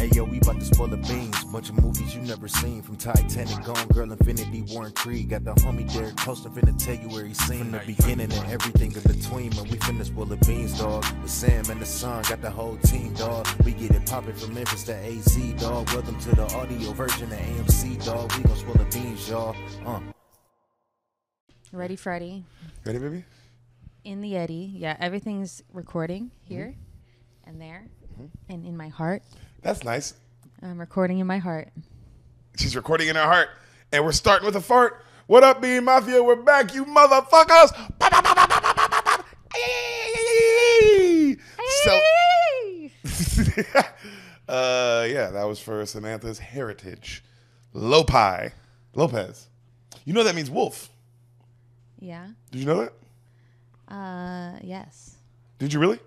Hey yo, we about to spoil the beans. Bunch of movies you never seen. From Titanic, Gone Girl, Infinity War, and Creed. Got the homie Deric Coaster finna tell you where he's seen. From the beginning and everything in between. Man, we finna spoil the beans, dog. With Sam and the son, got the whole team, dog. We get it poppin' from Memphis to AZ, dog. Welcome to the audio version of AMC, dog. We gon' spoil the beans, y'all. Ready, Freddy? Ready, baby? In the Eddie. Yeah, everything's recording here and there and in my heart. That's nice. I'm recording in my heart. She's recording in her heart. And we're starting with a fart. What up, Bean Mafia? We're back, you motherfuckers. So, yeah, that was for Samantha's heritage. Lopez. You know that means wolf. Yeah. Did you know that? Yes. Did you really?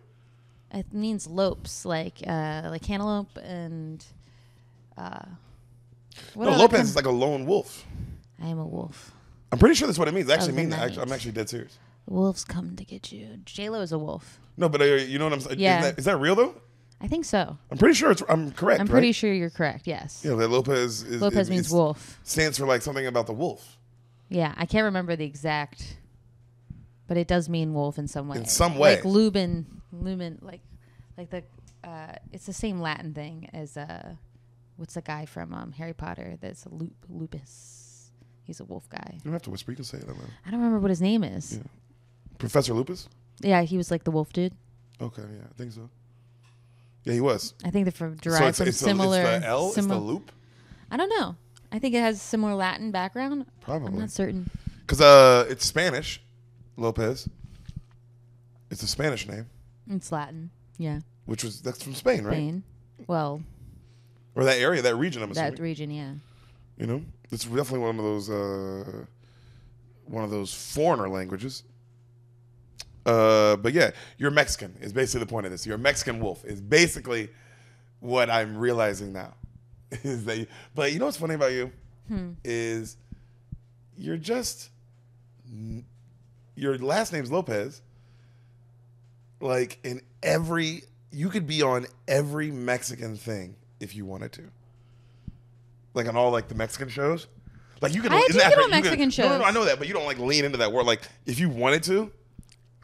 It means lopes, like cantaloupe and No, Lopez is like a lone wolf. I am a wolf. I'm pretty sure that's what it means. I actually Of the mean that. night. I'm actually dead serious. Wolves come to get you. J-Lo is a wolf. No, but you know what I'm saying? Yeah. Is that real though? I think so. I'm pretty sure I'm correct. I'm pretty right? sure you're correct. Yes. Yeah, that Lopez Means wolf. Stands for like something about the wolf. Yeah, I can't remember the exact, but it does mean wolf in some way. In some way. Like lumen, like the. It's the same Latin thing as what's the guy from Harry Potter? That's Lupus. He's a wolf guy. You don't have to whisper. You can say it. I don't remember what his name is. Yeah. Professor Lupus? Yeah, he was like the wolf dude. Okay, yeah, I think so. Yeah, he was. I think they're derived from similar. It's the L? It's the loop? I don't know. I think it has a similar Latin background. Probably. I'm not certain. Because it's Spanish, Lopez. It's a Spanish name. It's Latin. Yeah. That's from Spain, right? Spain. Well. Or that area, that region, I'm assuming. That region, yeah. You know? It's definitely one of those foreigner languages. But yeah, you're Mexican is basically the point of this. You're a Mexican wolf is basically what I'm realizing now. Is that but you know what's funny about you? Is you're just your last name's Lopez. Like you could be on every Mexican thing if you wanted to. Like on all like the Mexican shows. Like you can I do get on Mexican shows. No, I know that, but you don't like lean into that world. Like if you wanted to,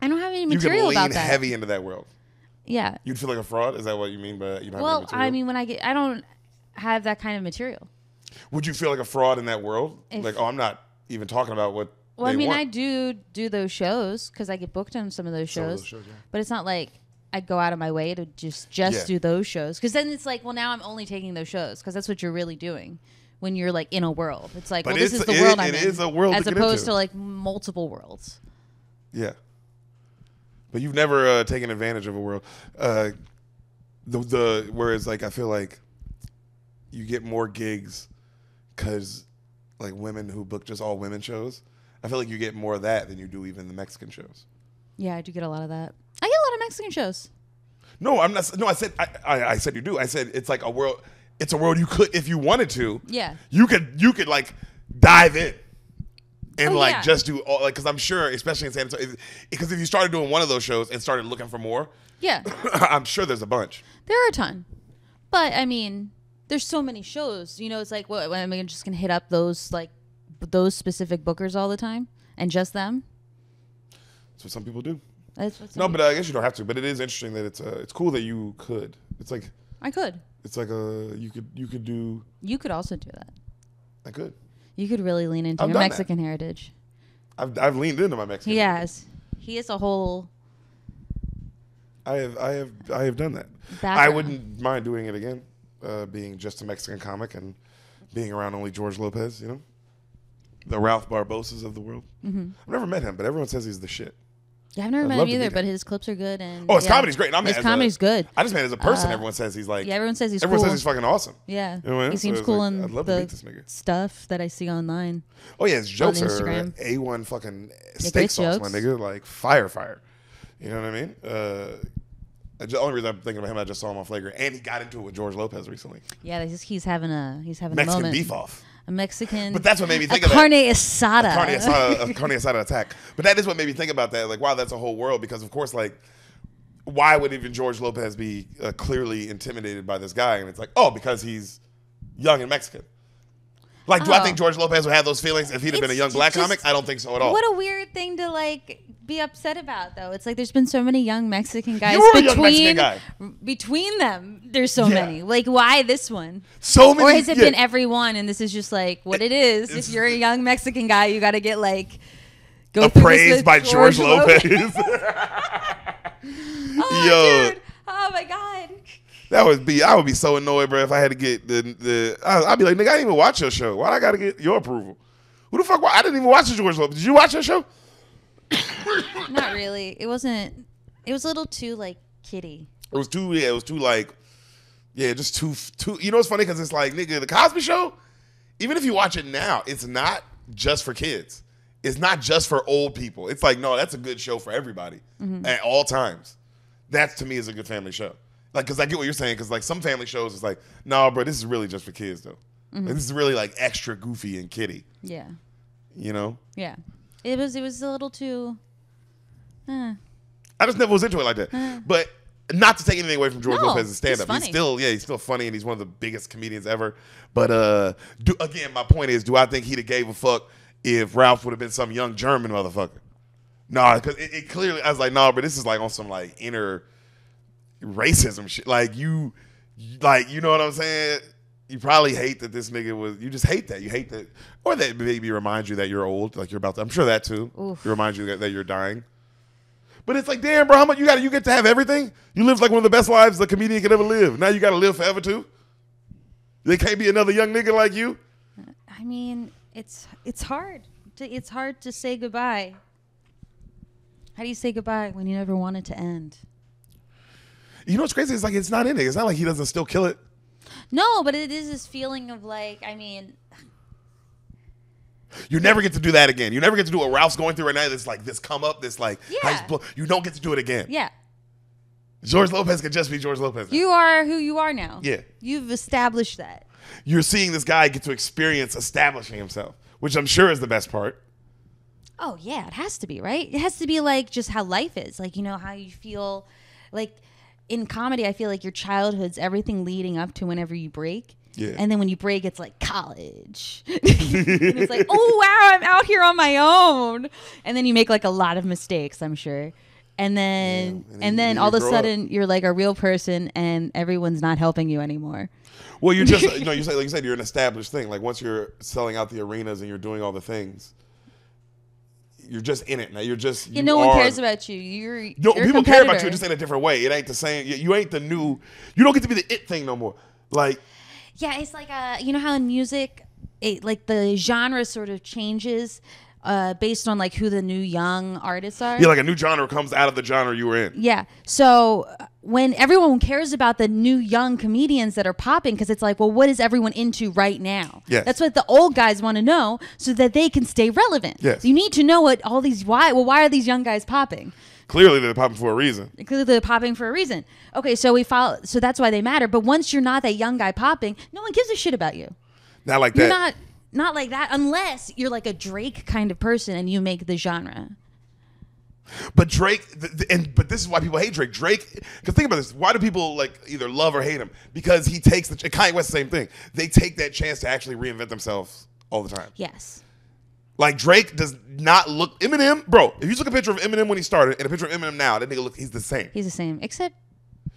I don't have any material about that. You can lean heavy into that world. Yeah. You'd feel like a fraud? Is that what you mean by you don't have any Well, material? I mean, I don't have that kind of material. Would you feel like a fraud in that world? Like, I'm not even talking about what Well, I mean, want. I do those shows because I get booked on some of those shows. Yeah. But it's not like I go out of my way to just do those shows. Because then it's like, well, now I'm only taking those shows because that's what you're really doing when you're like in a world. It's like, well, this is the world I'm in. It is a world as to get opposed into. to like multiple worlds. Yeah. But you've never taken advantage of a world. Whereas like I feel like you get more gigs because like women who book just all women shows. I feel like you get more of that than you do even the Mexican shows. Yeah, I do get a lot of that. I get a lot of Mexican shows. No, I'm not. No, I said you do. I said it's like a world. It's a world you could, if you wanted to. Yeah. You could like dive in and just do all like because I'm sure, especially in San Antonio, because if you started doing one of those shows and started looking for more, yeah, I'm sure there's a bunch. There are a ton, but I mean, there's so many shows. You know, it's like, what am I just gonna hit up those specific bookers all the time and just them? That's what some people do. But I guess you don't have to. But it is interesting that it's cool that you could. It's like I could. It's like you could do. You could also do that. I could. You could really lean into your Mexican heritage. I've leaned into my Mexican. He has. He is a whole. I have done that. Background. I wouldn't mind doing it again, being just a Mexican comic and being around only George Lopez. You know, the Ralph Barbosas of the world. Mm-hmm. I've never met him, but everyone says he's the shit. Yeah, I've never met him either, but his clips are good. And his comedy's great. His comedy's good. I just met as a person. Everyone says he's like. Yeah, everyone says he's everyone cool. says he's fucking awesome. Yeah, you know what I mean? He seems cool like, in I'd love to meet this nigga. Stuff that I see online. Oh yeah, his jokes are Instagram. A1 fucking steak sauce, my nigga. Like fire. You know what I mean? The only reason I'm thinking about him, I just saw him on Flagrant, and he got into it with George Lopez recently. Yeah, he's having a Mexican moment. beef off. A Mexican. But that's what made me think of that. Carne asada. A carne asada attack. But that is what made me think about that. Like, wow, that's a whole world because, of course, like, why would even George Lopez be clearly intimidated by this guy? And it's like, oh, because he's young and Mexican. Like, do I think George Lopez would have those feelings if he'd have been a young black comic? I don't think so at all. What a weird thing to like be upset about, though. It's like there's been so many young Mexican guys. You're a young Mexican guy. Between them, there's so many. Like, why this one? So many. Or has it been everyone? And this is just like what it is. If you're a young Mexican guy, you got to get like appraised by George Lopez. Oh, dude. Oh my God. I would be so annoyed, bro, if I had to get I'd be like, nigga, I didn't even watch your show. Why I gotta get your approval? Who the fuck? I didn't even watch the George Lopez. Did you watch that show? Not really. It wasn't. It was a little too like kiddie. It was too. Yeah, it was too like. Yeah, just too. You know what's funny? Because it's like, nigga, the Cosby Show. Even if you watch it now, it's not just for kids. It's not just for old people. It's like, no, that's a good show for everybody at all times. That to me is a good family show. Like, because I get what you're saying. Because like some family shows, it's like, no, bro, this is really just for kids though. Like, this is really like extra goofy and kiddie. Yeah. You know. Yeah. It was a little too. I just never was into it like that. But not to take anything away from George Lopez's stand-up. He's still funny, and he's one of the biggest comedians ever. But again, my point is, do I think he'd have gave a fuck if Ralph would have been some young German motherfucker? No, because it clearly, I was like, no, but this is like on some like inner racism shit. Like you know what I'm saying? You probably hate that this nigga was. You just hate that. You hate that, or that maybe reminds you that you're old, like you're about to. I'm sure that too. Oof. It reminds you that you're dying. But it's like, damn, bro, how much you get to have everything? You lived like one of the best lives a comedian could ever live. Now you got to live forever too. There can't be another young nigga like you. I mean, it's hard. It's hard to say goodbye. How do you say goodbye when you never want it to end? You know what's crazy? It's like it's not ending. It's not like he doesn't still kill it. No, but it is this feeling of like, I mean, you never get to do that again. You never get to do what Ralph's going through right now. This like this come up, this like you don't get to do it again. Yeah. George Lopez could just be George Lopez now. You are who you are now. Yeah. You've established that. You're seeing this guy get to experience establishing himself, which I'm sure is the best part. Oh yeah, it has to be, right? It has to be like just how life is. Like, you know, how you feel like in comedy, I feel like your childhood's everything leading up to whenever you break. Yeah. And then when you break, it's like college. And it's like, oh, wow, I'm out here on my own. And then you make like a lot of mistakes, I'm sure. And then all of a sudden you're like a real person and everyone's not helping you anymore. Well, you're just, you know, like you said, you're an established thing. Like once you're selling out the arenas and you're doing all the things, you're just in it now. You're just no one cares about you. You're people care about you just in a different way. It ain't the same. You ain't the new. You don't get to be the it thing no more. Like. Yeah, it's like you know how in music, like the genre sort of changes based on like who the new young artists are. Yeah, like a new genre comes out of the genre you were in. Yeah, so when everyone cares about the new young comedians that are popping, because it's like, well, what is everyone into right now? Yes. That's what the old guys want to know, so that they can stay relevant. Yes. You need to know what all these why are these young guys popping? Clearly, they're popping for a reason. Clearly, they're popping for a reason. Okay, so so that's why they matter. But once you're not that young guy popping, no one gives a shit about you. Not like you're that. Not like that, unless you're like a Drake kind of person and you make the genre. But Drake, but this is why people hate Drake. Drake, because think about this. Why do people like either love or hate him? Because he takes Kanye West, the same thing. They take that chance to actually reinvent themselves all the time. Yes. Like Drake does not look Eminem, bro. If you took a picture of Eminem when he started and a picture of Eminem now, that nigga he's the same. He's the same, except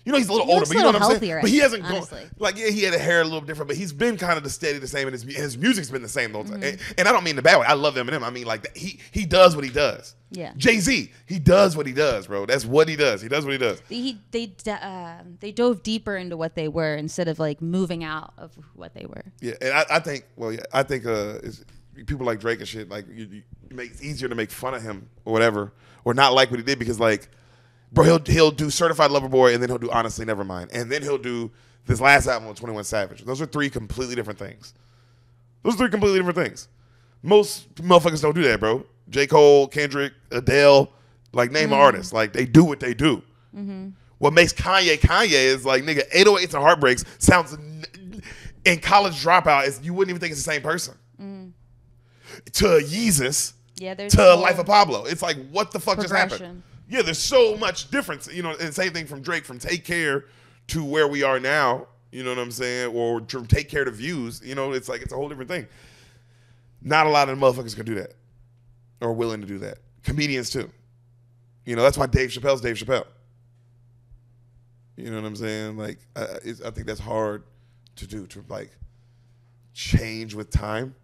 you know he's a little older, but you know what I'm saying. But he hasn't gone honestly. Like he had a hair a little different, but he's been kind of the same, and his music's been the same the whole time. And I don't mean the bad way. I love Eminem. I mean like he does what he does. Yeah. Jay-Z, he does what he does, bro. That's what he does. He does what he does. They dove deeper into what they were instead of like moving out of what they were. Yeah, and I think it's people like Drake and shit, like it's easier to make fun of him or whatever, or not like what he did because like, bro, he'll do Certified Lover Boy and then he'll do Honestly Nevermind and then he'll do this last album with 21 Savage. Those are three completely different things. Most motherfuckers don't do that, bro. J. Cole, Kendrick, Adele, like name an artist, like they do what they do. What makes Kanye is like nigga 808s and Heartbreaks sounds in College Dropout is you wouldn't even think it's the same person. To Yeezus, to Life of Pablo. It's like, what the fuck just happened? Yeah, there's so much difference. You know, and same thing from Drake, from Take Care to where we are now. You know what I'm saying? Or from Take Care to Views. You know, it's like it's a whole different thing. Not a lot of motherfuckers can do that or willing to do that. Comedians too. You know, that's why Dave Chappelle's Dave Chappelle. You know what I'm saying? Like, I think that's hard to do, to like change with time.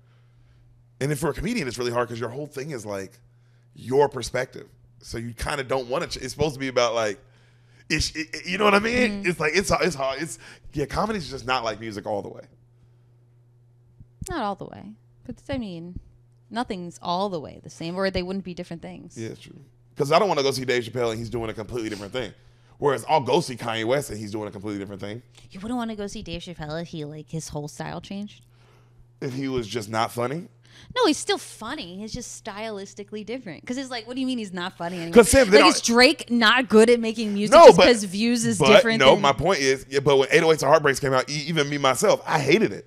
And then for a comedian, it's really hard because your whole thing is like your perspective. So you kind of don't want to. It's supposed to be about like, you know what I mean? It's like it's hard. Comedy's just not like music all the way. Not all the way, but I mean, nothing's all the way the same, or they wouldn't be different things. Yeah, it's true. Because I don't want to go see Dave Chappelle and he's doing a completely different thing. Whereas I'll go see Kanye West and he's doing a completely different thing. You wouldn't want to go see Dave Chappelle if his whole style changed? If he was just not funny? No, he's still funny. He's just stylistically different. Because it's like, what do you mean he's not funny anymore? Because Sam, like, is Drake not good at making music just because Views is different? No, my point is, but when 808s and Heartbreaks came out, even me myself, I hated it.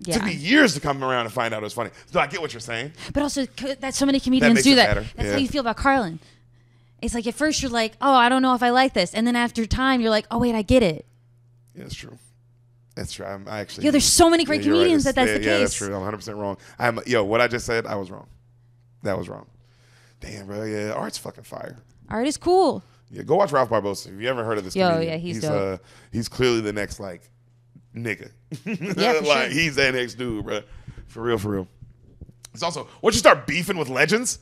Yeah. It took me years to come around and find out it was funny. So I get what you're saying. But also, that so many comedians do that. That's how you feel about Carlin. It's like at first you're like, oh, I don't know if I like this. And then after time, you're like, oh, wait, I get it. Yeah, that's true. That's true. I actually. Yo, there's so many great comedians right. that's the case. Yeah, that's true. I'm 100% wrong. What I just said, I was wrong. That was wrong. Damn, bro. Yeah, art's fucking fire. Art is cool. Yeah, go watch Ralph Barbosa. If you ever heard of this comedian, yeah, he's dope. He's clearly the next, like, nigga. Yeah, for like, sure. He's that next dude, bro. For real. It's also, once you start beefing with legends,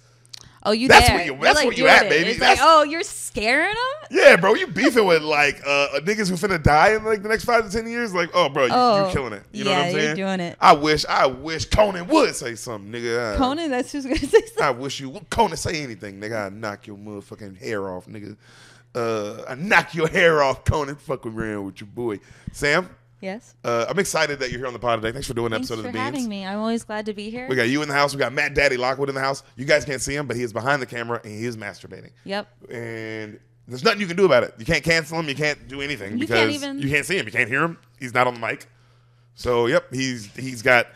oh, that's there. Where you at, baby. It's like, oh, you're scaring them? Yeah, bro. You beefing with like niggas who finna die in like the next 5 to 10 years. Like, oh, bro, you're killing it. You know what I'm saying? You're doing it. I wish Conan would say something, nigga. Conan, that's who's gonna say something. I wish you would. Conan, say anything, nigga. I knock your motherfucking hair off, nigga. I knock your hair off, Conan. Fucking around with your boy, Sam. Yes. I'm excited that you're here on the pod today. Thanks for doing an episode of The Beans. Thanks for having me. I'm always glad to be here. We got you in the house. We got Matt Daddy Lockwood in the house. You guys can't see him, but he is behind the camera and he is masturbating. Yep. And there's nothing you can do about it. You can't cancel him. You can't do anything because you can't see him. You can't hear him. He's not on the mic. So, yep, he's got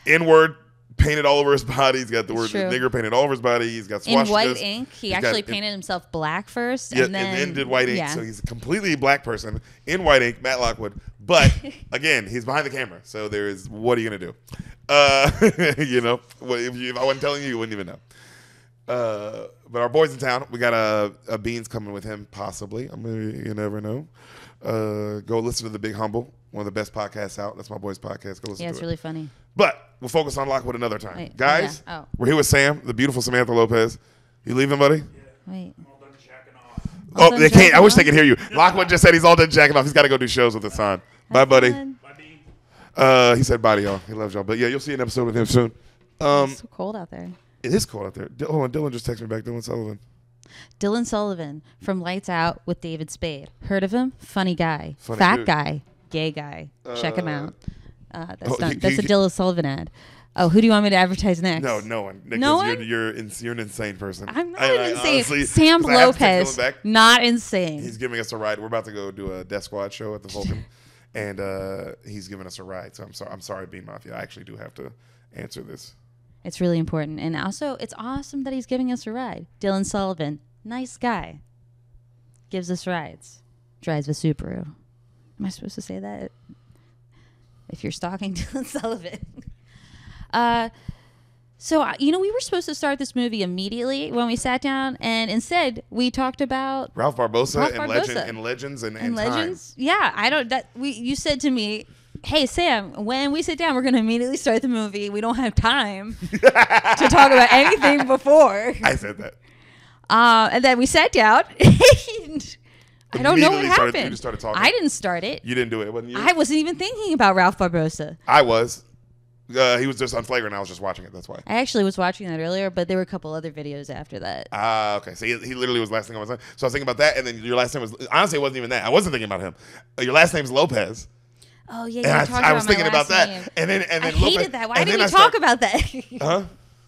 N-word painted all over his body. He's got the word nigger painted all over his body. He's got swastikas. In white ink. He actually painted himself black first. Yeah, and then did white ink. Yeah. So he's a completely black person in white ink, Matt Lockwood. But, again, he's behind the camera. So there is, what are you going to do? You know, if I wasn't telling you, you wouldn't even know. But our boy's in town. We got a Beans coming with him, possibly. You never know. Go listen to The Big Humble, one of the best podcasts out. That's my boy's podcast. Go listen to it. Yeah, it's really funny. But we'll focus on Lockwood another time. Wait, guys, we're here with Sam, the beautiful Samantha Lopez. You leaving, buddy? Yeah. Wait. I'm all done jacking off. Oh, they can't. I wish they could hear you. Lockwood just said he's all done jacking off. He's got to go do shows with his son. Bye, buddy. Bye, he said bye to y'all. He loves y'all. But yeah, you'll see an episode with him soon. It's so cold out there. It is cold out there. Hold on, Dylan just texted me back. Dylan Sullivan. Dylan Sullivan from Lights Out with David Spade. Heard of him? Funny guy. Funny Fat dude. Guy. Gay guy. Check him out. That's he- a Dylan Sullivan ad. Oh, who do you want me to advertise next? No one. No one? You're an insane person. I'm not insane. Honestly, Sam 'cause I have to take Lopez, Dylan back. not insane. He's giving us a ride. We're about to go do a Death Squad show at the Vulcan, and he's giving us a ride. So I'm sorry, Bean Mafia. I actually do have to answer this. It's really important. And also, it's awesome that he's giving us a ride. Dylan Sullivan, nice guy. Gives us rides. Drives a Subaru. Am I supposed to say that? If you're stalking Dylan Sullivan. So, we were supposed to start this movie immediately when we sat down, and instead we talked about Ralph Barbosa and Legends and Legends. Time. Yeah, you said to me, hey, Sam, when we sit down, we're going to immediately start the movie. We don't have time to talk about anything before. I said that. And then we sat down. And I don't know what happened. You just started talking. I didn't start it. You didn't do it, wasn't you? I wasn't even thinking about Ralph Barbosa. I was. He was just on Flagrant. I was just watching it. That's why. I actually was watching that earlier, but there were a couple other videos after that. Okay. So he literally was the last thing on my son. So I was thinking about that, and then your last name was, honestly, it wasn't even that. I wasn't thinking about him. Your last name's Lopez. Oh, yeah, I was thinking about that. Name. And then I Lopez, hated that. Why did we talk about that? Huh?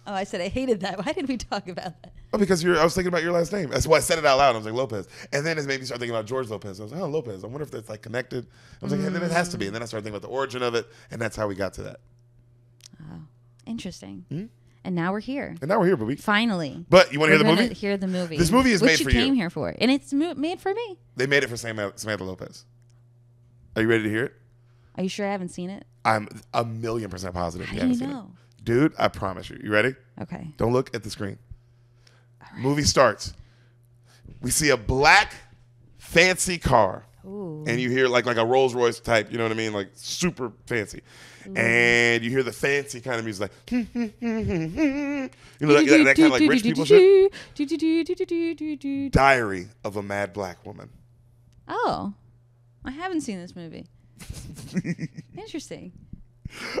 Oh, I said I hated that. Why did we talk about that? Oh, because I was thinking about your last name. That's why I said it out loud. I was like, Lopez. And then it made me start thinking about George Lopez. I was like, oh, Lopez. I wonder if that's like connected. I was like, and then it has to be. And then I started thinking about the origin of it, and that's how we got to that. Oh, interesting. Hmm? And now we're here. Baby. Finally. But you want to hear the movie? Hear the movie. This movie is made for you. What you came here for. And it's made for me. They made it for Samantha Lopez. Are you ready to hear it? Are you sure I haven't seen it? I'm 1,000,000% positive you How do haven't you seen know? it. Dude, I promise you. You ready? Okay. Don't look at the screen. Movie starts. We see a black fancy car. Ooh. And you hear like a Rolls Royce type, you know what I mean? Like super fancy. Ooh. And you hear the fancy kind of music like, you know, that kind of like rich people shit. Diary of a Mad Black Woman. Oh, I haven't seen this movie. Interesting.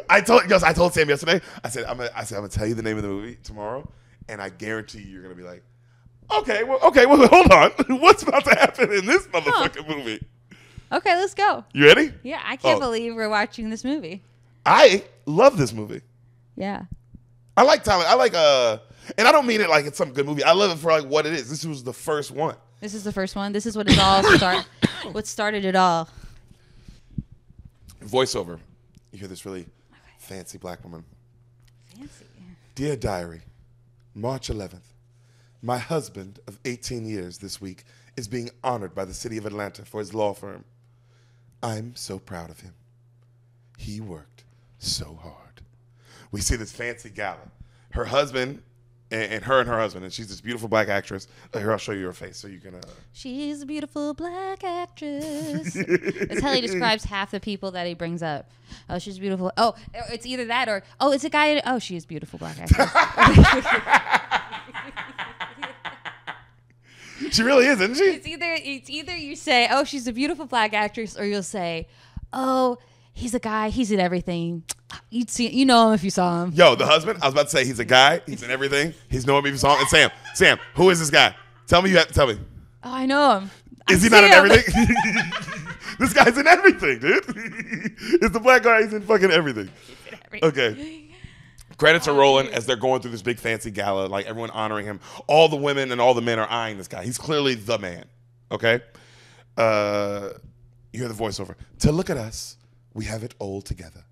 I told Sam yesterday, I said, I'm gonna tell you the name of the movie tomorrow, and I guarantee you're gonna be like, okay, well, hold on. What's about to happen in this motherfucking movie? Okay, let's go. You ready? Yeah, I can't believe we're watching this movie. I love this movie. Yeah. I like Tyler. And I don't mean it like it's some good movie. I love it for like what it is. This was the first one. This is the first one. This is what it all what started it all. Voiceover. You hear this really fancy black woman. Fancy. Dear Diary, March 11th. My husband of 18 years this week is being honored by the city of Atlanta for his law firm. I'm so proud of him. He worked so hard. We see this fancy gala. Her husband and her husband, and she's this beautiful black actress. Here, I'll show you her face so you can... She's a beautiful black actress. That's how he describes half the people that he brings up. Oh, she's beautiful. Oh, it's either that or, oh, it's a guy. Oh, she is beautiful black actress. She really is, isn't she? It's either you say, oh, she's a beautiful black actress, or you'll say, oh, he's a guy, he's in everything. You know him if you saw him. Yo, the husband, I was about to say he's a guy, he's in everything. He's know him if you saw him. And Sam, who is this guy? Tell me. Oh, I know him. Is he not in everything? This guy's in everything, dude. It's the black guy, he's in fucking everything. Okay. Credits are rolling as they're going through this big fancy gala, like everyone honoring him. All the women and all the men are eyeing this guy. He's clearly the man. Okay? You hear the voiceover. To look at us, we have it all together.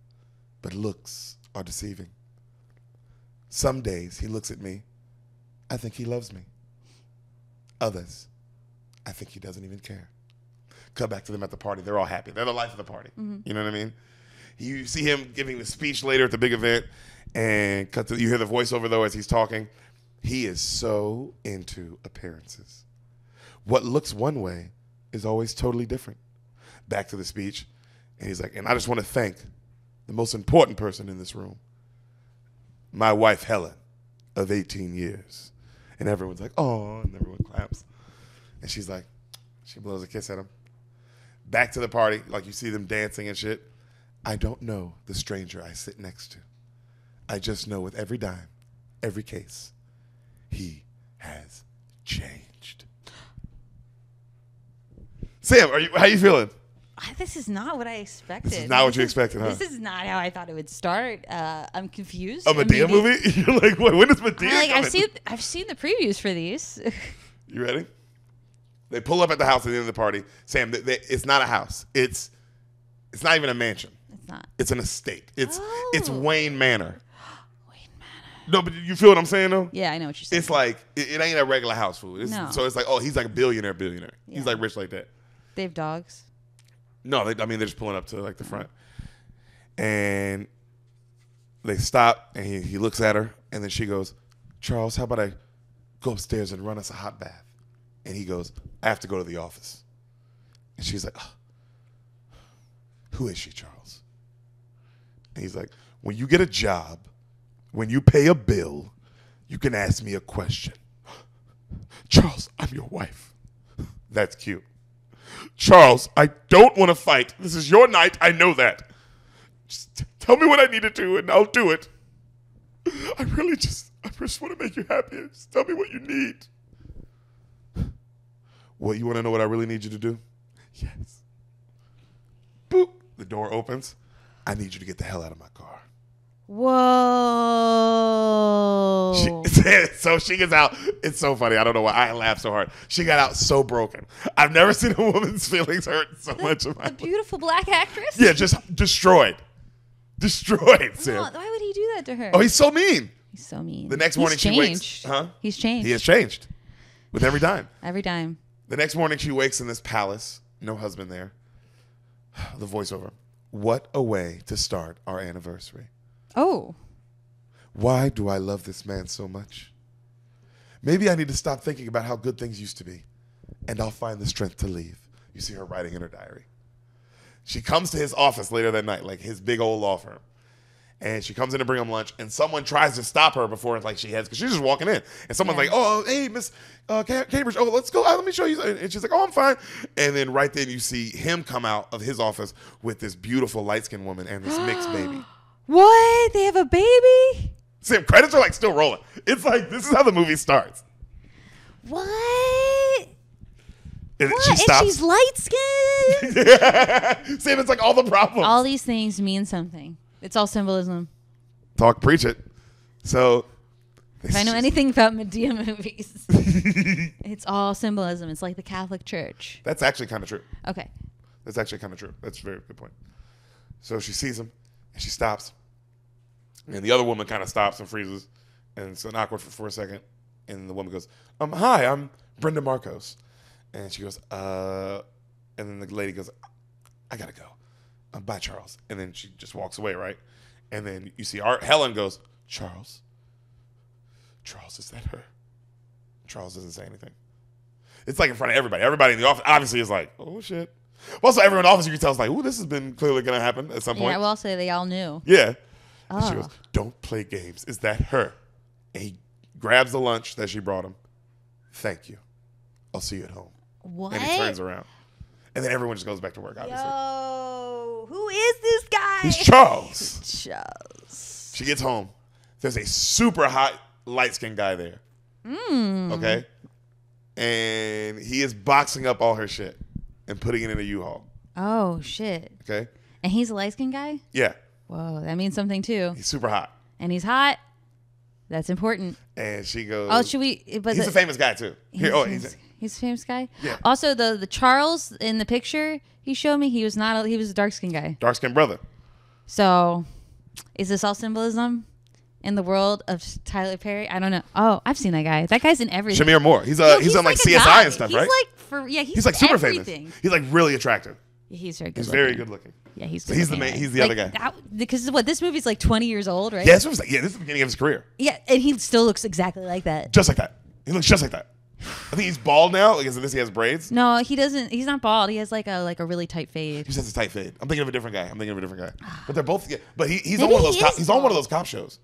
But looks are deceiving. Some days he looks at me. I think he loves me. Others, I think he doesn't even care. Cut back to them at the party. They're all happy. They're the life of the party. Mm-hmm. You know what I mean? You see him giving the speech later at the big event. And you hear the voiceover, though, as he's talking. He is so into appearances. What looks one way is always totally different. Back to the speech. And he's like, and I just want to thank the most important person in this room, my wife, Helen, of 18 years. And everyone's like, oh, and everyone claps. And she's like, she blows a kiss at him. Back to the party, like you see them dancing and shit. I don't know the stranger I sit next to. I just know with every dime, every case, he has changed. Sam, how you feeling? This is not what I expected. This is not what you expected, huh? This is not how I thought it would start. I'm confused. A Madea movie? You're like, wait, when is Madea coming? I've seen the previews for these. You ready? They pull up at the house at the end of the party. Sam, it's not a house. It's not even a mansion. It's not. It's an estate. It's Wayne Manor. No, but you feel what I'm saying, though? Yeah, I know what you're saying. It's like, it ain't a regular house food. No. So it's like, oh, he's like a billionaire. Yeah. He's like rich like that. They have dogs? No, they're just pulling up to like the front. And they stop, and he looks at her, and then she goes, Charles, how about I go upstairs and run us a hot bath? And he goes, I have to go to the office. And she's like, oh, who is she, Charles? And he's like, when you get a job, when you pay a bill, you can ask me a question. Charles, I'm your wife. That's cute. Charles, I don't want to fight. This is your night. I know that. Just tell me what I need to do, and I'll do it. I just want to make you happy. Just tell me what you need. What, you want to know what I really need you to do? Yes. Boop. The door opens. I need you to get the hell out of my car. Whoa. So she gets out. It's so funny. I don't know why I laugh so hard. She got out so broken. I've never seen a woman's feelings hurt so much in my life. A beautiful black actress? Yeah, just destroyed. Destroyed, Sam. No, why would he do that to her? Oh, he's so mean. He's so mean. The next morning she wakes. Huh? He's changed. He has changed with every dime. Every dime. The next morning she wakes in this palace. No husband there. The voiceover. What a way to start our anniversary. Oh. Why do I love this man so much? Maybe I need to stop thinking about how good things used to be, and I'll find the strength to leave. You see her writing in her diary. She comes to his office later that night, like his big old law firm. And she comes in to bring him lunch, and someone tries to stop her before like she heads, because she's just walking in. And someone's like, oh, hey, Miss Cambridge, oh, let's go. Let me show you. And she's like, oh, I'm fine. And then right then you see him come out of his office with this beautiful light-skinned woman and this mixed baby. What? They have a baby? See, credits are like still rolling. It's like, this is how the movie starts. What? And What? she stops. And she's light-skinned? Sam, it's like all the problems. All these things mean something. It's all symbolism. Talk, preach it. So, If I know anything about Madea movies, it's all symbolism. It's like the Catholic Church. That's actually kind of true. Okay. That's actually kind of true. That's a very good point. So she sees him, and she stops. And the other woman kind of stops and freezes. And it's awkward for a second. And the woman goes, hi, I'm Brenda Marcos. And she goes, and then the lady goes, I got to go. Bye, Charles. And then she just walks away, right? And then you see Helen goes, Charles, is that her? Charles doesn't say anything. It's like in front of everybody. Everybody in the office obviously is like, oh, shit. Also, everyone in the office, you can tell, is like, ooh, this has been clearly going to happen at some point. Yeah, well, say they all knew. Yeah. Oh. And she goes, don't play games. Is that her? And he grabs the lunch that she brought him. Thank you. I'll see you at home. What? And he turns around. And then everyone just goes back to work, obviously. Yo, who is this guy? He's Charles. Charles. She gets home. There's a super hot, light-skinned guy there. Okay? And he is boxing up all her shit and putting it in a U-Haul. Oh, shit. Okay? And he's a light-skinned guy? Yeah. Whoa, that means something, too. He's super hot. And he's hot. That's important. And she goes... Oh, should we... But he's a famous guy, too. He's a famous guy? Yeah. Also, the Charles in the picture he showed me, he was a dark-skinned guy. Dark-skinned brother. So, is this all symbolism in the world of Tyler Perry? I don't know. Oh, I've seen that guy. That guy's in everything. Shamir Moore. He's on like CSI guy. and stuff, he's right? He's like super everything. famous. He's like really attractive. He's very good. He's very good looking. Yeah, he's. So he's the main. He's the other guy. Because what, this movie's like 20 years old, right? Yeah, this is the beginning of his career. Yeah, and he still looks exactly like that. Just like that. He looks just like that. I think he's bald now. Like, in this, he has braids. No, he doesn't. He's not bald. He has like a really tight fade. He just has a tight fade. I'm thinking of a different guy. But they're both. Yeah, but he's on one of those. He's on one of those cop shows.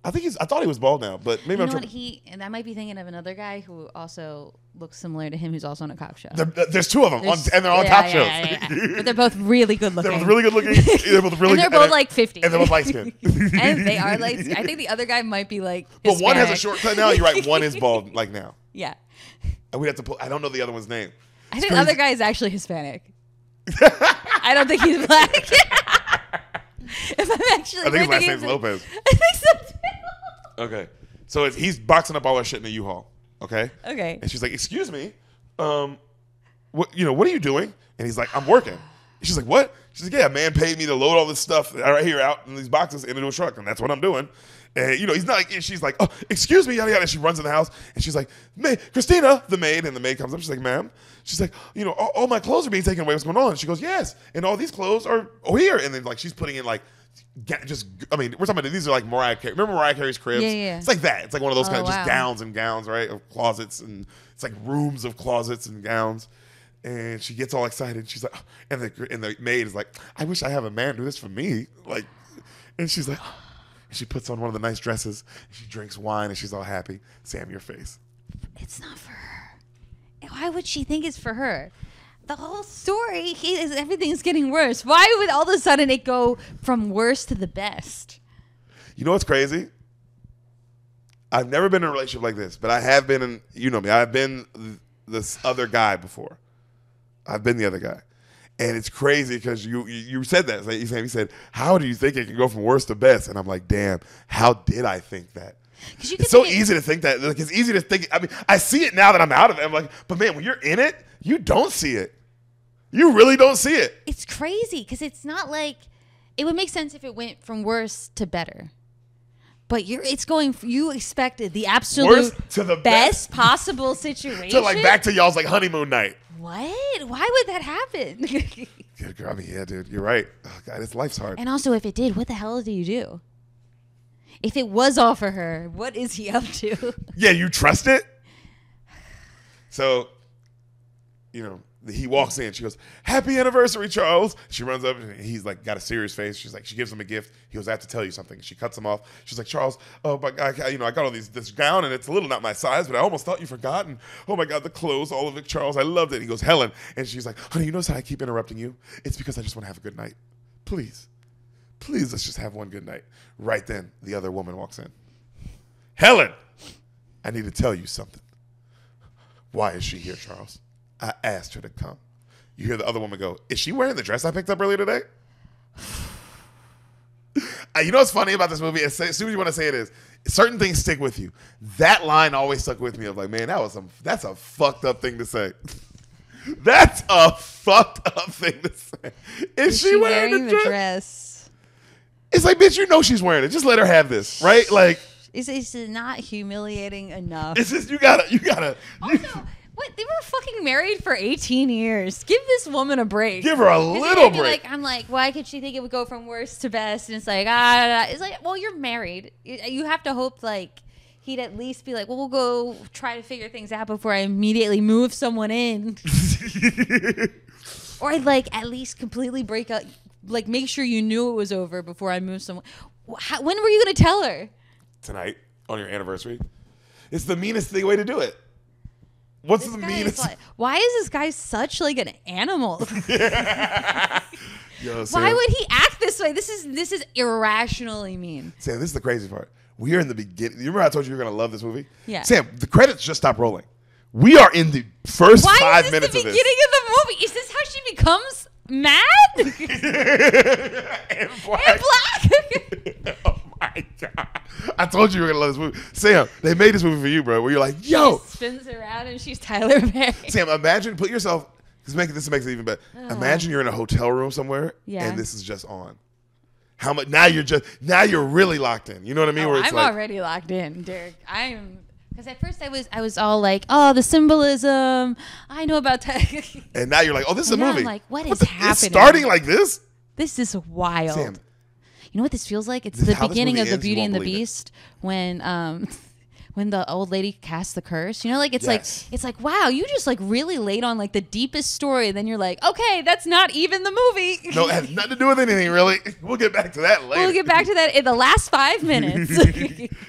I thought he was bald now, but maybe you I'm know tripping. And I might be thinking of another guy who also looks similar to him, who's also on a cop show. There's two of them, and they're on top shows. Yeah. But they're both really good looking. They're both really good looking. They're both really. And they're both like 50. And they're both light skinned. And they are light. I think the other guy might be like. But one has a Hispanic. shortcut now. You're right. One is bald like now. Yeah. And we have to pull. I don't know the other one's name. I think the other guy is actually Hispanic. I don't think he's black. If I'm actually. I think his last name's Lopez. I think so too. Okay. So he's boxing up all her shit in the U-Haul. Okay. Okay. And she's like, "Excuse me, what are you doing?" And he's like, "I'm working." And she's like, "What?" She's like, "Yeah, a man paid me to load all this stuff right here out in these boxes into a truck, and that's what I'm doing." And he's not like. And she's like, "Oh, excuse me, yada yada." And she runs in the house, and she's like, "Christina, the maid." And the maid comes up. She's like, "Ma'am." She's like, all my clothes are being taken away. What's going on? And she goes, "Yes, and all these clothes are here." And then like she's putting in like. We're talking about these are like Mariah Carey. Remember Mariah Carey's cribs? Yeah. It's like that. It's like one of those kind of just wow. gowns and gowns, right? Of closets, and it's like rooms of closets and gowns. And she gets all excited. She's like, and the maid is like, "I wish I have a man do this for me." Like, and she's like, and she puts on one of the nice dresses. And she drinks wine, and she's all happy. Sam, your face. It's not for her. Why would she think it's for her? The whole story is everything's getting worse. Why would all of a sudden it go from worst to the best? You know what's crazy? I've never been in a relationship like this, but I have been in, you know me, I've been this other guy before. I've been the other guy. And it's crazy because you said that. You said, how do you think it can go from worst to best? And I'm like, damn, how did I think that? It's so easy to think that. Like, it's easy to think. I mean, I see it now that I'm out of it. I'm like, but man, when you're in it, you don't see it. You really don't see it. It's crazy because it's not like it would make sense if it went from worse to better. But you expected the absolute Worst to the best possible situation. To like back to y'all's like honeymoon night. What? Why would that happen? Yeah, girl, I mean, yeah, dude, you're right. Oh, God, this life's hard. And also, if it did, what the hell do you do? If it was all for her, what is he up to? Yeah, you trust it? So, you know, he walks in. She goes, "Happy anniversary, Charles." She runs up and he's like got a serious face. She's like, she gives him a gift. He goes, "I have to tell you something." She cuts him off. She's like, "Charles, oh my God, I got all this gown and it's a little not my size, but I almost thought you forgot. And oh my God, the clothes, all of it, Charles, I loved it." He goes, "Helen," and she's like, "Honey, you notice how I keep interrupting you? It's because I just want to have a good night. Please, let's just have one good night." Right then, the other woman walks in. "Helen, I need to tell you something." "Why is she here, Charles?" "I asked her to come." You hear the other woman go, "Is she wearing the dress I picked up earlier today?" You know what's funny about this movie? As soon as you want to say it is, certain things stick with you. That line always stuck with me of like, man, that's a fucked up thing to say. That's a fucked up thing to say. Is she wearing the dress? It's like, bitch, you know she's wearing it. Just let her have this, right? Like, Is it not humiliating enough? it's just you gotta. Also, what? They were fucking married for 18 years. Give this woman a break. Give her a little break. I'm like, why could she think it would go from worst to best? And it's like, It's like, well, you're married. You have to hope like he'd at least be like, well, we'll go try to figure things out before I immediately move someone in. Or I'd like at least completely break up. Like, make sure you knew it was over before I move someone. When were you going to tell her? Tonight, on your anniversary. It's the meanest way to do it. What's the meanest? Like, why is this guy such like an animal? Yo, Why would he act this way? This is irrationally mean. Sam, this is the crazy part. We are in the beginning. You remember I told you you're going to love this movie? Yeah. Sam, the credits just stopped rolling. We are in the first 5 minutes of this. Why is this the beginning of the movie? Is this how she becomes mad? And black. Oh my God. I told you were going to love this movie. Sam, they made this movie for you, bro, where you're like, yo. She spins around and she's Tyler Perry. Sam, imagine, put yourself, this makes it even better. Imagine you're in a hotel room somewhere and this is just on. How much, now you're really locked in. You know what I mean? Oh, Where it's I'm like, already locked in, Deric. Because at first I was all like, oh, the symbolism. I know about and now you're like, oh, this is a movie. I'm like, what is happening? It's starting like this? This is wild. Sam, you know what this feels like? It's the beginning of the Beauty and the believe it. Beast when the old lady casts the curse. You know, like it's Yes. like wow, you just like really laid on like the deepest story, and then you're like, okay, that's not even the movie. No, it has nothing to do with anything, really. We'll get back to that later. We'll get back to that in the last 5 minutes.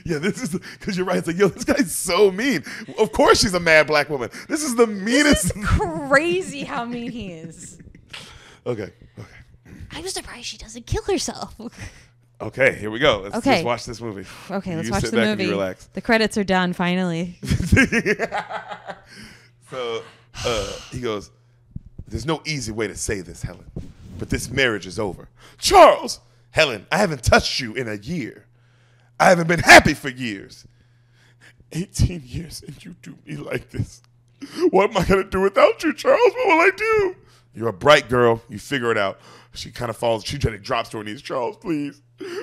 Yeah, this is because you're right. It's like, yo, this guy's so mean. Of course she's a mad black woman. This is the meanest. This is crazy how mean he is. Okay. I'm surprised she doesn't kill herself. Okay, here we go. Let's watch this movie. Okay, let's You watch sit the back movie. And you relax. The credits are done finally. So he goes, "There's no easy way to say this, Helen, but this marriage is over." "Charles!" "Helen, I haven't touched you in a year. I haven't been happy for years. 18 years and you do me like this. What am I going to do without you, Charles? What will I do?" "You're a bright girl. You figure it out." She kind of falls. She drops to her knees. "Charles, please.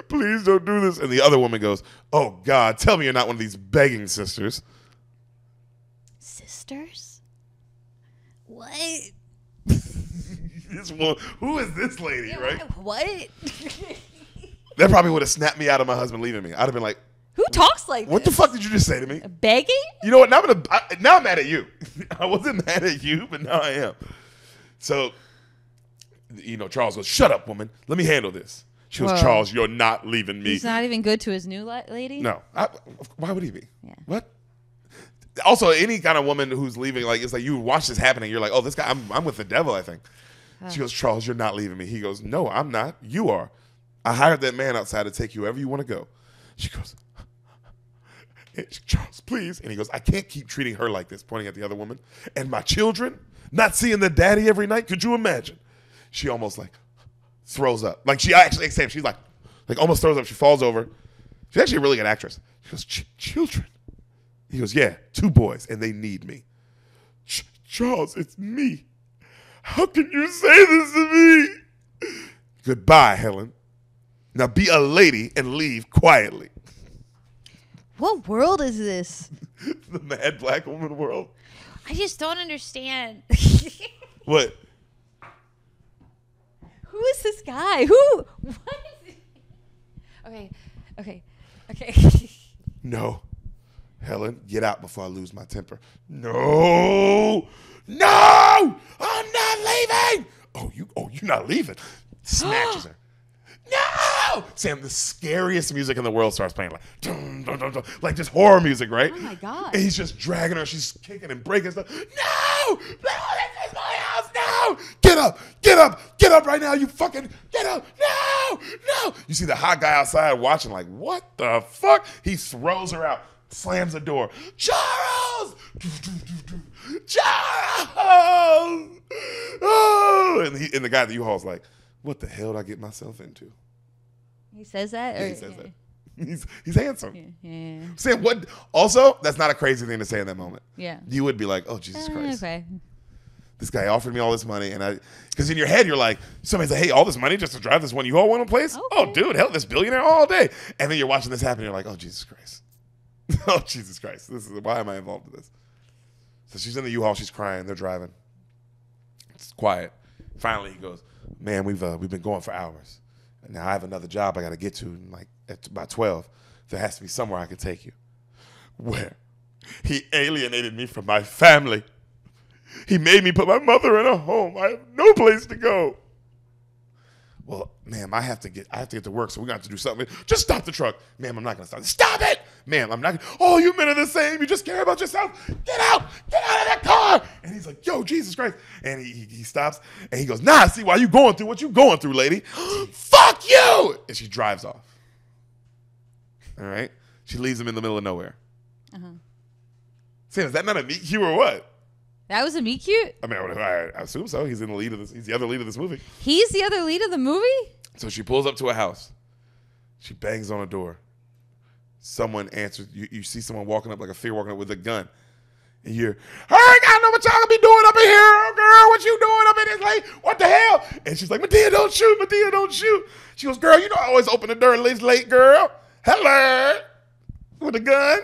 Please don't do this." And the other woman goes, "Oh, God, tell me you're not one of these begging sisters." Sisters? What? Who is this lady, right? What? That probably would have snapped me out of my husband leaving me. I'd have been like, Who talks like "What this? the fuck did you just say to me?" Begging? You know what? Now I'm mad at you. I wasn't mad at you, but now I am. So, Charles goes, "Shut up, woman. Let me handle this." She goes, Whoa. "Charles, you're not leaving me." He's not even good to his new lady? No. Why would he be? Yeah. What? Also, any kind of woman who's leaving, like, it's like you watch this happening. You're like, oh, this guy, I'm with the devil, I think. She goes, "Charles, you're not leaving me." He goes, "No, I'm not. You are. I hired that man outside to take you wherever you want to go." She goes, "Charles, please." And he goes, "I can't keep treating her like this," pointing at the other woman. "And my children, not seeing their daddy every night. Could you imagine?" She almost like throws up. Like she's like almost throws up. She falls over. She's actually a really good actress. She goes, "Children?" He goes, "Yeah, 2 boys, and they need me." "Charles, it's me. How can you say this to me?" "Goodbye, Helen. Now be a lady and leave quietly." What world is this? The mad black woman world. I just don't understand. What? Who is this guy? Who? What is it? Okay. No. Helen, get out before I lose my temper. No! I'm not leaving! Oh, you're not leaving. Snatches her. No! Sam, the scariest music in the world starts playing, like, dun, dun, dun, dun, like just horror music, right? Oh my God. And he's just dragging her. She's kicking and breaking stuff. No! No, this is my house. No! Get up right now. You fucking get up. No! You see the hot guy outside watching, like, what the fuck? He throws her out, slams the door. Charles! Charles! Oh! And the guy at the U-Haul's like, what the hell did I get myself into? He says that? Or, He says that. He's handsome. Yeah. Sam, what? Also, that's not a crazy thing to say in that moment. Yeah. You would be like, oh, Jesus Christ. Okay. This guy offered me all this money. Because in your head, you're like, somebody's like, hey, all this money just to drive this one U-Haul one place? Okay. Oh, dude, hell, this billionaire all day. And then you're watching this happen. And you're like, oh, Jesus Christ. Oh, Jesus Christ. Why am I involved in this? So she's in the U-Haul. She's crying. They're driving. It's quiet. Finally, he goes, man, we've been going for hours. And now I have another job I got to get to by 12. There has to be somewhere I can take you. Where? He alienated me from my family. He made me put my mother in a home. I have no place to go. Well, ma'am, I have to get to work, so we're going to have to do something. Just stop the truck. Ma'am, I'm not going to stop. Stop it! Ma'am, I'm not. Oh, you men are the same. You just care about yourself. Get out! Get out of that car! And he's like, yo, Jesus Christ. And he stops, and he goes, nah, see, why you going through what you going through, lady? Fuck you! And she drives off. All right? She leaves him in the middle of nowhere. Uh-huh. Sam, is that not a meet cute or what? That was a meet cute? I mean, I assume so. He's in the lead of this. He's the other lead of this movie. He's the other lead of the movie? So she pulls up to a house. She bangs on a door. Someone answers. You see someone walking up like a figure walking up with a gun. And you're, I ain't got know what y'all be doing up in here, girl. What you doing up in this late? What the hell? And she's like, Madea, don't shoot. Madea, don't shoot. She goes, girl, you know I always open the door late, girl. Hello. With a gun.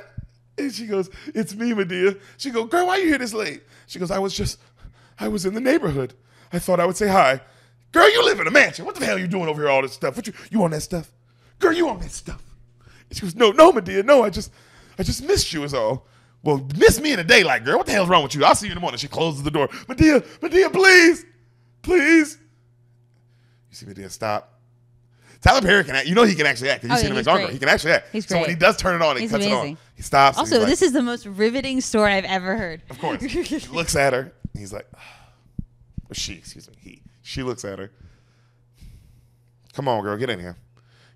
And she goes, it's me, Madea. She goes, girl, why you here this late? She goes, I was in the neighborhood. I thought I would say hi. Girl, you live in a mansion. What the hell are you doing over here all this stuff? What you on that stuff? Girl, you on that stuff. And she goes, no, Madea, no, I just missed you is all. Well, miss me in the daylight, girl. What the hell's wrong with you? I'll see you in the morning. She closes the door. Madea, please. Please. You see Madea stop. Tyler Perry can act. You know he can actually act. You've seen him in Gone Girl. He can actually act. He's so great. when he does turn it on, he cuts amazing. it on. He stops. Also, like, this is the most riveting story I've ever heard. Of course. He looks at her. And he's like, She looks at her. Come on, girl. Get in here.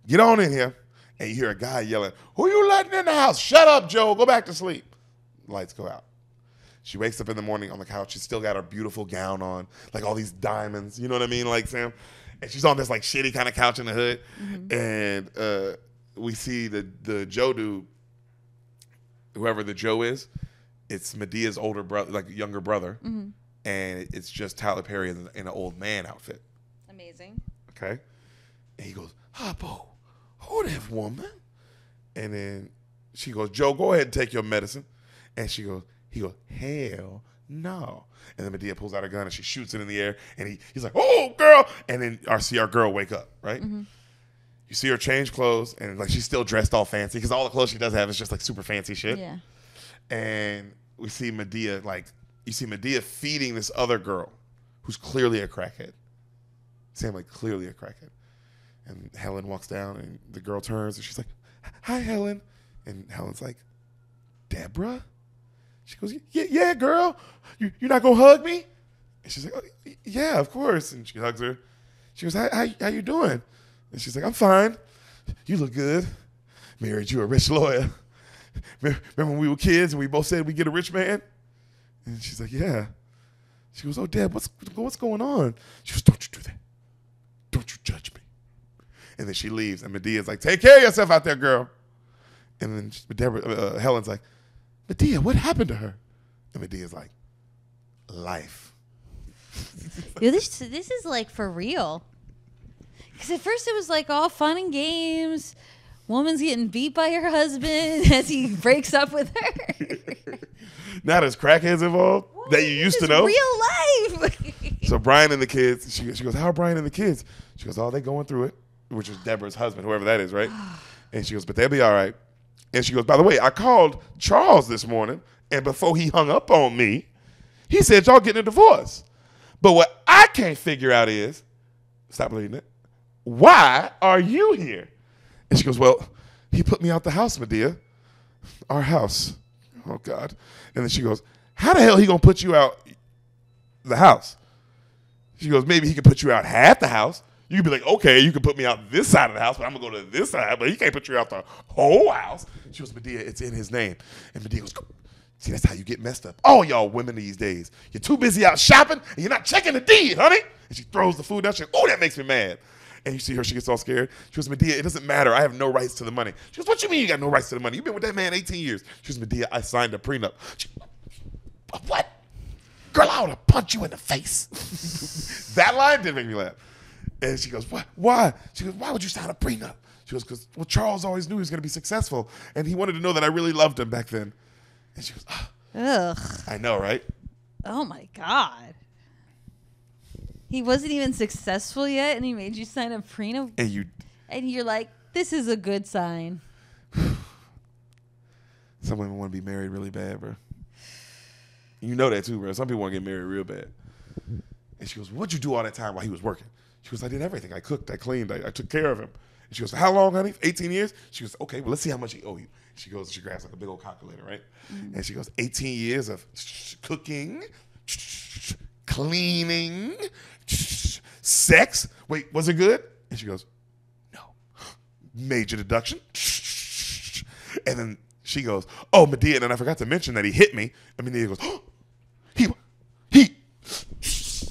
Get on in here. And you hear a guy yelling, who you letting in the house? Shut up, Joe. Go back to sleep. Lights go out. She wakes up in the morning on the couch. She's still got her beautiful gown on, like all these diamonds. You know what I mean? Like, Sam. And she's on this like shitty kind of couch in the hood. Mm-hmm. And we see the Joe dude, whoever the Joe is, it's Medea's older brother, like younger brother. Mm-hmm. And it's just Tyler Perry in an old man outfit. Amazing. Okay. And he goes, Hoppo, who that woman? And then she goes, Joe, go ahead and take your medicine. And he goes, hell no. And then Madea pulls out her gun and she shoots it in the air. And he's like, oh, girl. And then our girl wake up, right? Mm-hmm. You see her change clothes and like she's still dressed all fancy because all the clothes she does have is just like super fancy shit. Yeah. And we see Madea, like, you see Madea feeding this other girl who's clearly a crackhead. Sam, like, clearly a crackhead. And Helen walks down and the girl turns and she's like, hi, Helen. And Helen's like, Deborah? She goes, yeah, girl. You're not going to hug me? And she's like, oh, yeah, of course. And she hugs her. She goes, how you doing? And she's like, I'm fine. You look good. Married you a rich lawyer. Remember when we were kids and we both said we'd get a rich man? And she's like, yeah. She goes, oh, Deb, what's going on? She goes, don't you do that. Don't you judge me. And then she leaves. And Medea's like, take care of yourself out there, girl. And then Helen's like, Madea, what happened to her? And Medea's like, life. Dude, this is like for real. Because at first it was like all fun and games woman's getting beat by her husband as he breaks up with her. Now there's crackheads involved that you used to know. Real life. So Brian and the kids, she goes, how are Brian and the kids? She goes, oh, they going through it, which is Deborah's husband, whoever that is, right? And she goes, but they'll be all right. And she goes, by the way, I called Charles this morning, and before he hung up on me, he said y'all getting a divorce. But what I can't figure out is, stop reading it, why are you here? And she goes, well, he put me out the house, Madea. Our house. Oh, God. And then she goes, how the hell he going to put you out the house? She goes, maybe he can put you out half the house. You can be like, okay, you can put me out this side of the house, but I'm going to go to this side, but he can't put you out the whole house. She goes, Madea, it's in his name. And Madea goes, see, that's how you get messed up. All y'all women these days. You're too busy out shopping, and you're not checking the deed, honey. And she throws the food down. She goes, oh, that makes me mad. And you see her, she gets all scared. She goes, Madea, it doesn't matter. I have no rights to the money. She goes, what you mean you got no rights to the money? You've been with that man 18 years. She goes, Madea, I signed a prenup. She, what? Girl, I ought to punch you in the face. That line did make me laugh. And she goes, what? Why? She goes, why would you sign a prenup? She goes, because well, Charles always knew he was going to be successful, and he wanted to know that I really loved him back then. And she goes, Ugh. I know, right? Oh, my God. He wasn't even successful yet, and he made you sign a prenup? And you're like, this is a good sign. Some women want to be married really bad, bro. You know that too, bro. Some people want to get married real bad. And she goes, what'd you do all that time while he was working? She goes, I did everything. I cooked, I cleaned, I took care of him. And she goes, how long, honey? 18 years? She goes, okay, well, let's see how much he owe you. She goes, she grabs like a big old calculator, right? Mm-hmm. And she goes, 18 years of cooking, cleaning, sex. Wait, was it good? And she goes, no. Major deduction. And then she goes, oh, Madea, and then I forgot to mention that he hit me. And Madea goes, oh, he.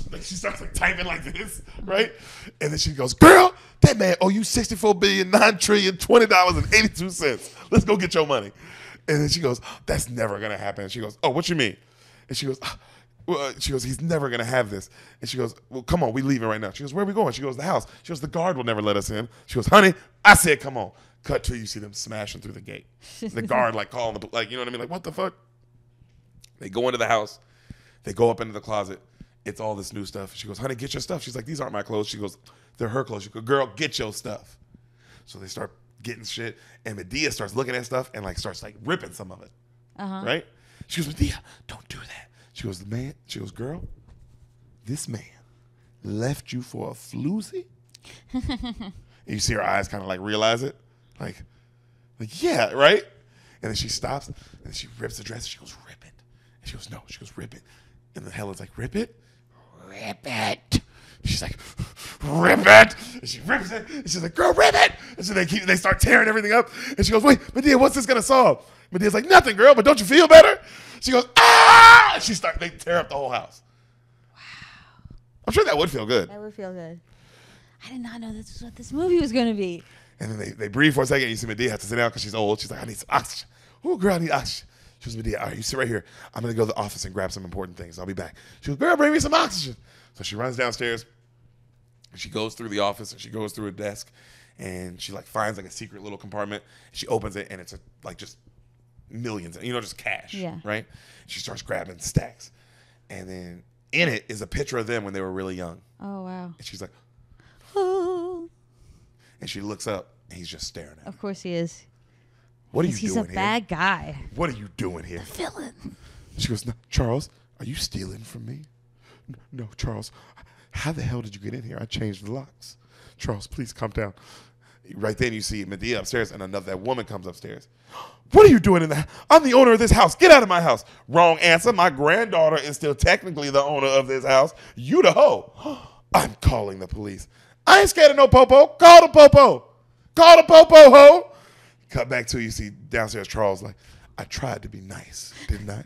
Like she starts like typing like this, right? And then she goes, girl, that man owe you $64,9,020,82. Let's go get your money. And then she goes, that's never gonna happen. She goes, oh, what you mean? And she goes, he's never gonna have this. And she goes, well, come on, we leaving right now. She goes, where are we going? She goes, the house. She goes, the guard will never let us in. She goes, honey, I said, come on. Cut to you see them smashing through the gate. The guard like calling the like, you know what I mean? Like, what the fuck? They go into the house. They go up into the closet. It's all this new stuff. She goes, honey, get your stuff. She's like, these aren't my clothes. She goes, they're her clothes. She goes, girl, get your stuff. So they start getting shit. And Madea starts looking at stuff and like starts like ripping some of it. Right? She goes, Madea, don't do that. She goes, girl, this man left you for a floozy? And you see her eyes kind of like realize it. Like, yeah, right? And then she stops and she rips the dress. And she goes, rip it. And she goes, no. She goes, rip it. And the Hella's like, rip it? Rip it. She's like, rip it. And she rips it. And she's like, girl, rip it. And so they start tearing everything up. And she goes, wait, Madea, what's this going to solve? Medea's like, nothing, girl, but don't you feel better? She goes, ah! And they tear up the whole house. Wow. I'm sure that would feel good. That would feel good. I did not know this was what this movie was going to be. And then they breathe for a second. And you see Madea has to sit down because she's old. She's like, I need some oxygen. Oh, girl, I need oxygen. She goes, Madea, all right, you sit right here. I'm going to go to the office and grab some important things. I'll be back. She goes, girl, bring me some oxygen. So she runs downstairs. And she goes through the office and she goes through a desk. And she like finds like a secret little compartment. She opens it and it's like just millions, just cash, right? She starts grabbing stacks. And then in it is a picture of them when they were really young. Oh, wow. And she's like, oh. And she looks up and he's just staring at her. Of course he is. What are you doing here? He's a bad guy. What are you doing here? The villain. She goes, no, Charles, are you stealing from me? No, Charles, how the hell did you get in here? I changed the locks. Charles, please calm down. Right then you see Madea upstairs and that woman comes upstairs. What are you doing in there? I'm the owner of this house. Get out of my house. Wrong answer. My granddaughter is still technically the owner of this house. You the hoe. I'm calling the police. I ain't scared of no popo. Call the popo. Call the popo, hoe. Cut back to you see downstairs Charles like, I tried to be nice, didn't I?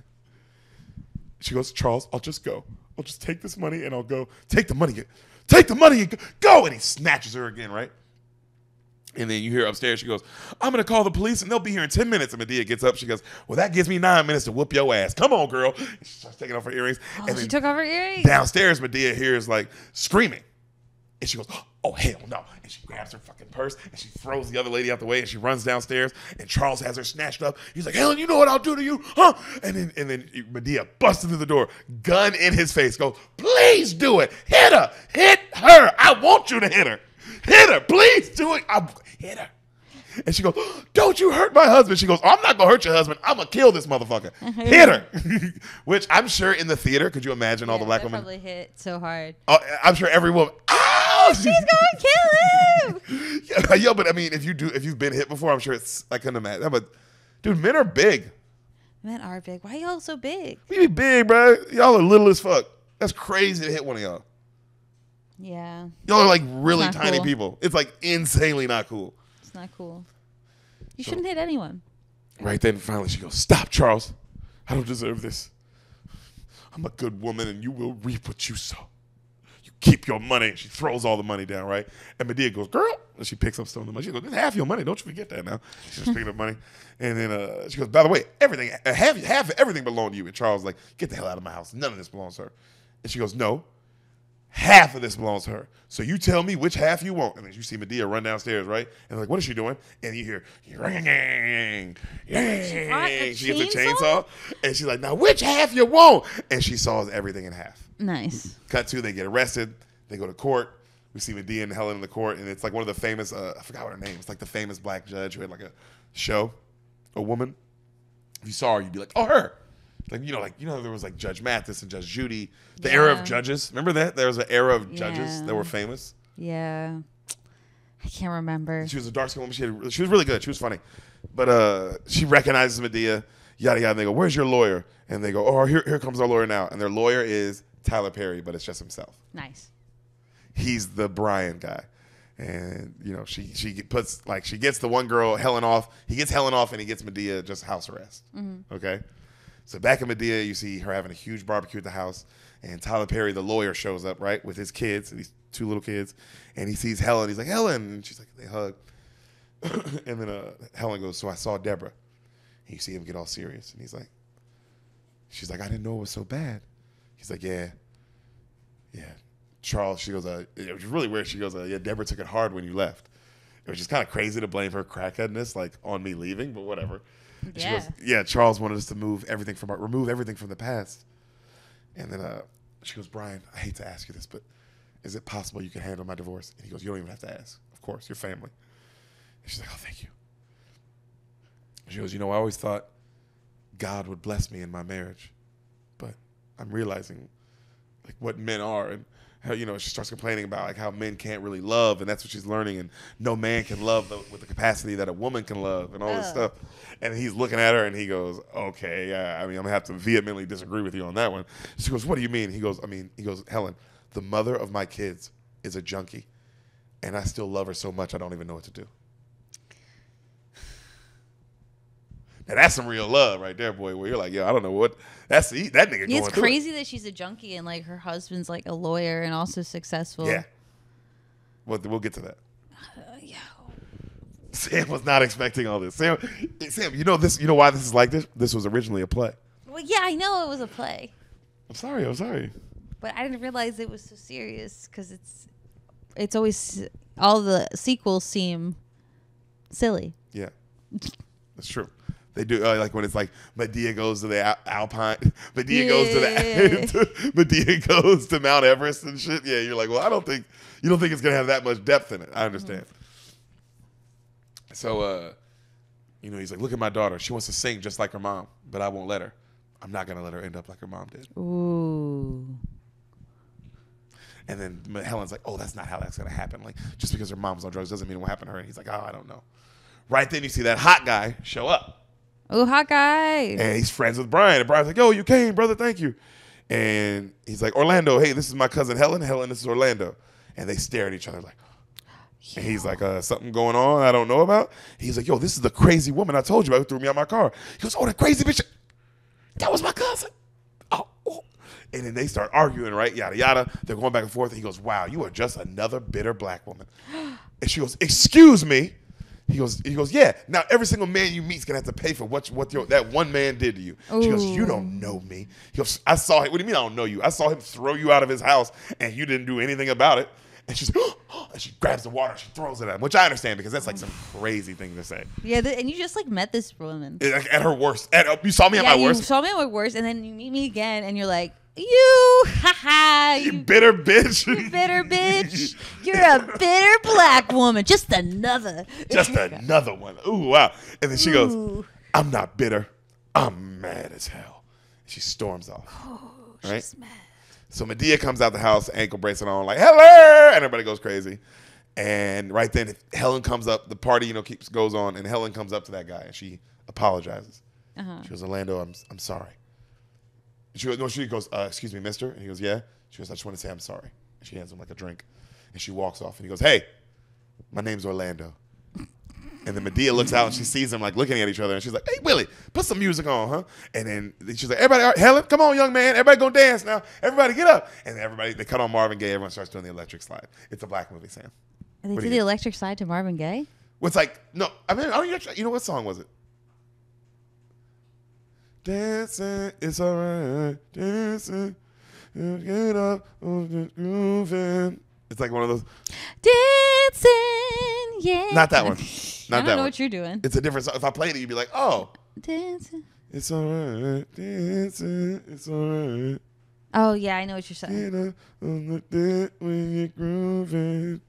She goes, Charles, I'll just go. I'll just take this money and I'll go. Take the money. Take the money and go. And he snatches her again, right? And then you hear upstairs, she goes, I'm going to call the police and they'll be here in 10 minutes. And Madea gets up. She goes, well, that gives me 9 minutes to whoop your ass. Come on, girl. And she starts taking off her earrings. Oh, and she took off her earrings. Downstairs, Madea hears like screaming. And she goes, oh, hell no. And she grabs her fucking purse and she throws the other lady out the way and she runs downstairs and Charles has her snatched up. He's like, Helen, you know what I'll do to you? Huh? And then Madea busts through the door, gun in his face, goes, please do it. Hit her. Hit her. I want you to hit her. Hit her. Please do it. Hit her. And she goes, don't you hurt my husband. She goes, oh, I'm not going to hurt your husband. I'm going to kill this motherfucker. Hit her. Which I'm sure in the theater, could you imagine all the black women? Probably hit so hard. I'm sure every woman, oh, she's going to kill him. Yo, but I mean, if you've been hit before, I'm sure I couldn't imagine. But dude, men are big. Men are big. Why y'all so big? We be big, bro. Y'all are little as fuck. That's crazy to hit one of y'all. Yeah. Y'all are like really tiny cool. people. It's like insanely not cool. It's not cool. You shouldn't hit anyone. Right then, finally, she goes, stop, Charles. I don't deserve this. I'm a good woman, and you will reap what you sow. You keep your money. She throws all the money down, right? And Madea goes, girl. And she picks up some of the money. She goes, this is half your money. Don't you forget that now. She's picking up money. And then she goes, by the way, everything, half of everything belonged to you. And Charles is like, get the hell out of my house. None of this belongs to her. And she goes, no. Half of this belongs to her. So you tell me which half you want. And then you see Madea run downstairs, right? And like, what is she doing? And you hear, yang, she gets a chainsaw. And she's like, now which half you want? And she saws everything in half. Nice. Cut to, they get arrested. They go to court. We see Madea and Helen in the court. And it's like one of the famous, I forgot what her name is. It's like the famous black judge who had like a show, a woman. If you saw her, you'd be like, oh, her. Like, there was like Judge Mathis and Judge Judy. The era of judges. Remember that? There was an era of judges that were famous. Yeah. I can't remember. She was a dark-skinned woman. She was really good. She was funny. But she recognizes Madea, yada, yada. And they go, where's your lawyer? And they go, oh, here comes our lawyer now. And their lawyer is Tyler Perry, but it's just himself. Nice. He's the Brian guy. And, she gets the one girl, Helen, off. He gets Helen off, and he gets Madea just house arrest. Mm-hmm. Okay? So back in Madea, you see her having a huge barbecue at the house, and Tyler Perry, the lawyer, shows up, right, with his kids, these two little kids, and he sees Helen. He's like, Helen, and she's like, they hug. And then Helen goes, so I saw Deborah. And you see him get all serious, and she's like, I didn't know it was so bad. He's like, yeah. Charles, she goes, it was really weird. She goes, yeah, Deborah took it hard when you left. It was just kind of crazy to blame her crackheadness, like, on me leaving, but whatever. And she goes, yeah, Charles wanted us to remove everything from the past. And then she goes, Brian, I hate to ask you this, but is it possible you can handle my divorce? And he goes, you don't even have to ask. Of course, your family. And she's like, oh, thank you. She goes, I always thought God would bless me in my marriage, but I'm realizing like what men are, and how, she starts complaining about like how men can't really love, and that's what she's learning, and no man can love with the capacity that a woman can love, and all this stuff. And he's looking at her, and he goes, okay, yeah, I mean, I'm gonna have to vehemently disagree with you on that one. She goes, what do you mean? He goes, Helen, the mother of my kids is a junkie, and I still love her so much I don't even know what to do. Now that's some real love right there, boy, where you're like, yo, I don't know what that nigga going through. It's crazy that she's a junkie and like her husband's like a lawyer and also successful. Yeah. We'll get to that. Sam was not expecting all this. Sam, you know why this is like this? This was originally a play. Well, yeah, I know it was a play. I'm sorry. But I didn't realize it was so serious because it's always, all the sequels seem silly. Yeah. That's true. They do like when it's like Madea goes to the Alpine, Madea goes to Mount Everest and shit. Yeah, you're like, well, you don't think it's gonna have that much depth in it. I understand. Mm-hmm. So, he's like, look at my daughter. She wants to sing just like her mom, but I won't let her. I'm not gonna let her end up like her mom did. Ooh. And then Helen's like, oh, that's not how that's gonna happen. Like, just because her mom's on drugs doesn't mean it will happen to her. And he's like, oh, I don't know. Right then, you see that hot guy show up. Oh, hot guy. And he's friends with Brian. And Brian's like, yo, you came, brother. Thank you. And he's like, Orlando, hey, this is my cousin Helen. Helen, this is Orlando. And they stare at each other like, and he's like, something going on I don't know about. He's like, yo, this is the crazy woman I told you about who threw me out my car. He goes, oh, that crazy bitch. That was my cousin. Oh. And then they start arguing, right? Yada, yada. They're going back and forth. And he goes, wow, you are just another bitter black woman. And she goes, excuse me. He goes, yeah. Now every single man you meet is gonna have to pay for what that one man did to you. She goes, you don't know me. He goes, I saw him. What do you mean I don't know you? I saw him throw you out of his house, and you didn't do anything about it. And she's like, and she grabs the water, and she throws it at him, which I understand because that's like some crazy thing to say. Yeah, and you just like met this woman. At her worst. You saw me at my worst? You saw me at my worst, and then you meet me again, and you're like, you, haha. You bitter bitch. You bitter bitch. You're a bitter black woman. Just another. Just another one. Ooh, wow. And then she goes, I'm not bitter. I'm mad as hell. She storms off. Oh, right? she's mad. So Madea comes out the house, ankle bracelet on, like, hello, and everybody goes crazy. And right then, Helen comes up. The party, goes on, and Helen comes up to that guy, and she apologizes. She goes, Orlando, I'm sorry. She goes, excuse me, mister? And he goes, yeah. She goes, I just want to say I'm sorry. And she hands him like a drink. And she walks off. And he goes, hey, my name's Orlando. And then Madea looks out and she sees them like looking at each other. And she's like, hey, Willie, put some music on, huh? And then she's like, everybody, all right, Helen, come on, young man. Everybody go dance now. Everybody get up. And they cut on Marvin Gaye. Everyone starts doing the electric slide. It's a black movie, Sam. And they did the electric slide to Marvin Gaye? It's like, no, I mean, you know what song was it? Dancing, it's all right. Dancing, get up, grooving. It's like one of those. Dancing, yeah. Not that one. Not I don't know what you're doing. It's a different song. If I played it, you'd be like, oh. Dancing. It's all right. Dancing, it's all right. Oh, yeah, I know what you're saying. Get up on the deck when you're grooving.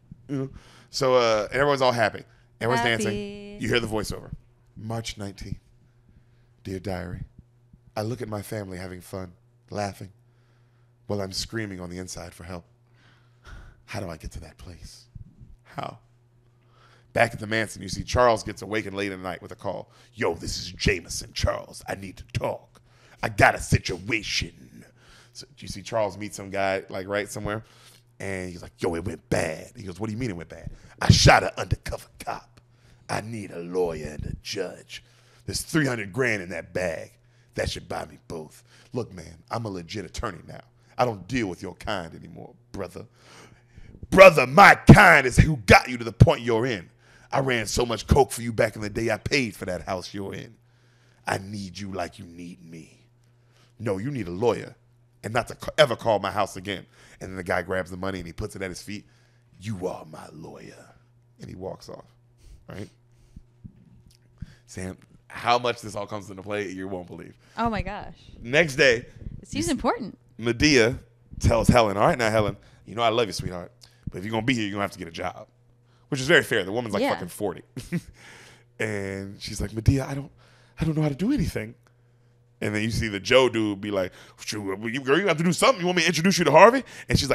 So everyone's all happy. Everyone's dancing. You hear the voiceover. March 19th. Dear diary. I look at my family having fun, laughing, while I'm screaming on the inside for help. How do I get to that place? How? Back at the Mansion, you see Charles gets awakened late in the night with a call. Yo, this is Jameson, Charles. I need to talk. I got a situation. So you see Charles meet some guy, like right somewhere, and he's like, yo, it went bad. He goes, what do you mean it went bad? I shot an undercover cop. I need a lawyer and a judge. There's $300,000 in that bag. That should buy me both. Look, man, I'm a legit attorney now. I don't deal with your kind anymore, brother. Brother, my kind is who got you to the point you're in. I ran so much coke for you back in the day I paid for that house you're in. I need you like you need me. No, you need a lawyer and not to ever call my house again. And then the guy grabs the money and he puts it at his feet. You are my lawyer. And he walks off, right? Sam, how much this all comes into play, you won't believe. Oh, my gosh. Next day. It seems important. Madea tells Helen, all right, now, Helen, you know I love you, sweetheart, but if you're going to be here, you're going to have to get a job, which is very fair. The woman's like fucking 40. And she's like, Madea, I don't know how to do anything. And then you see the Joe dude be like, girl, you have to do something. You want me to introduce you to Harvey? And he's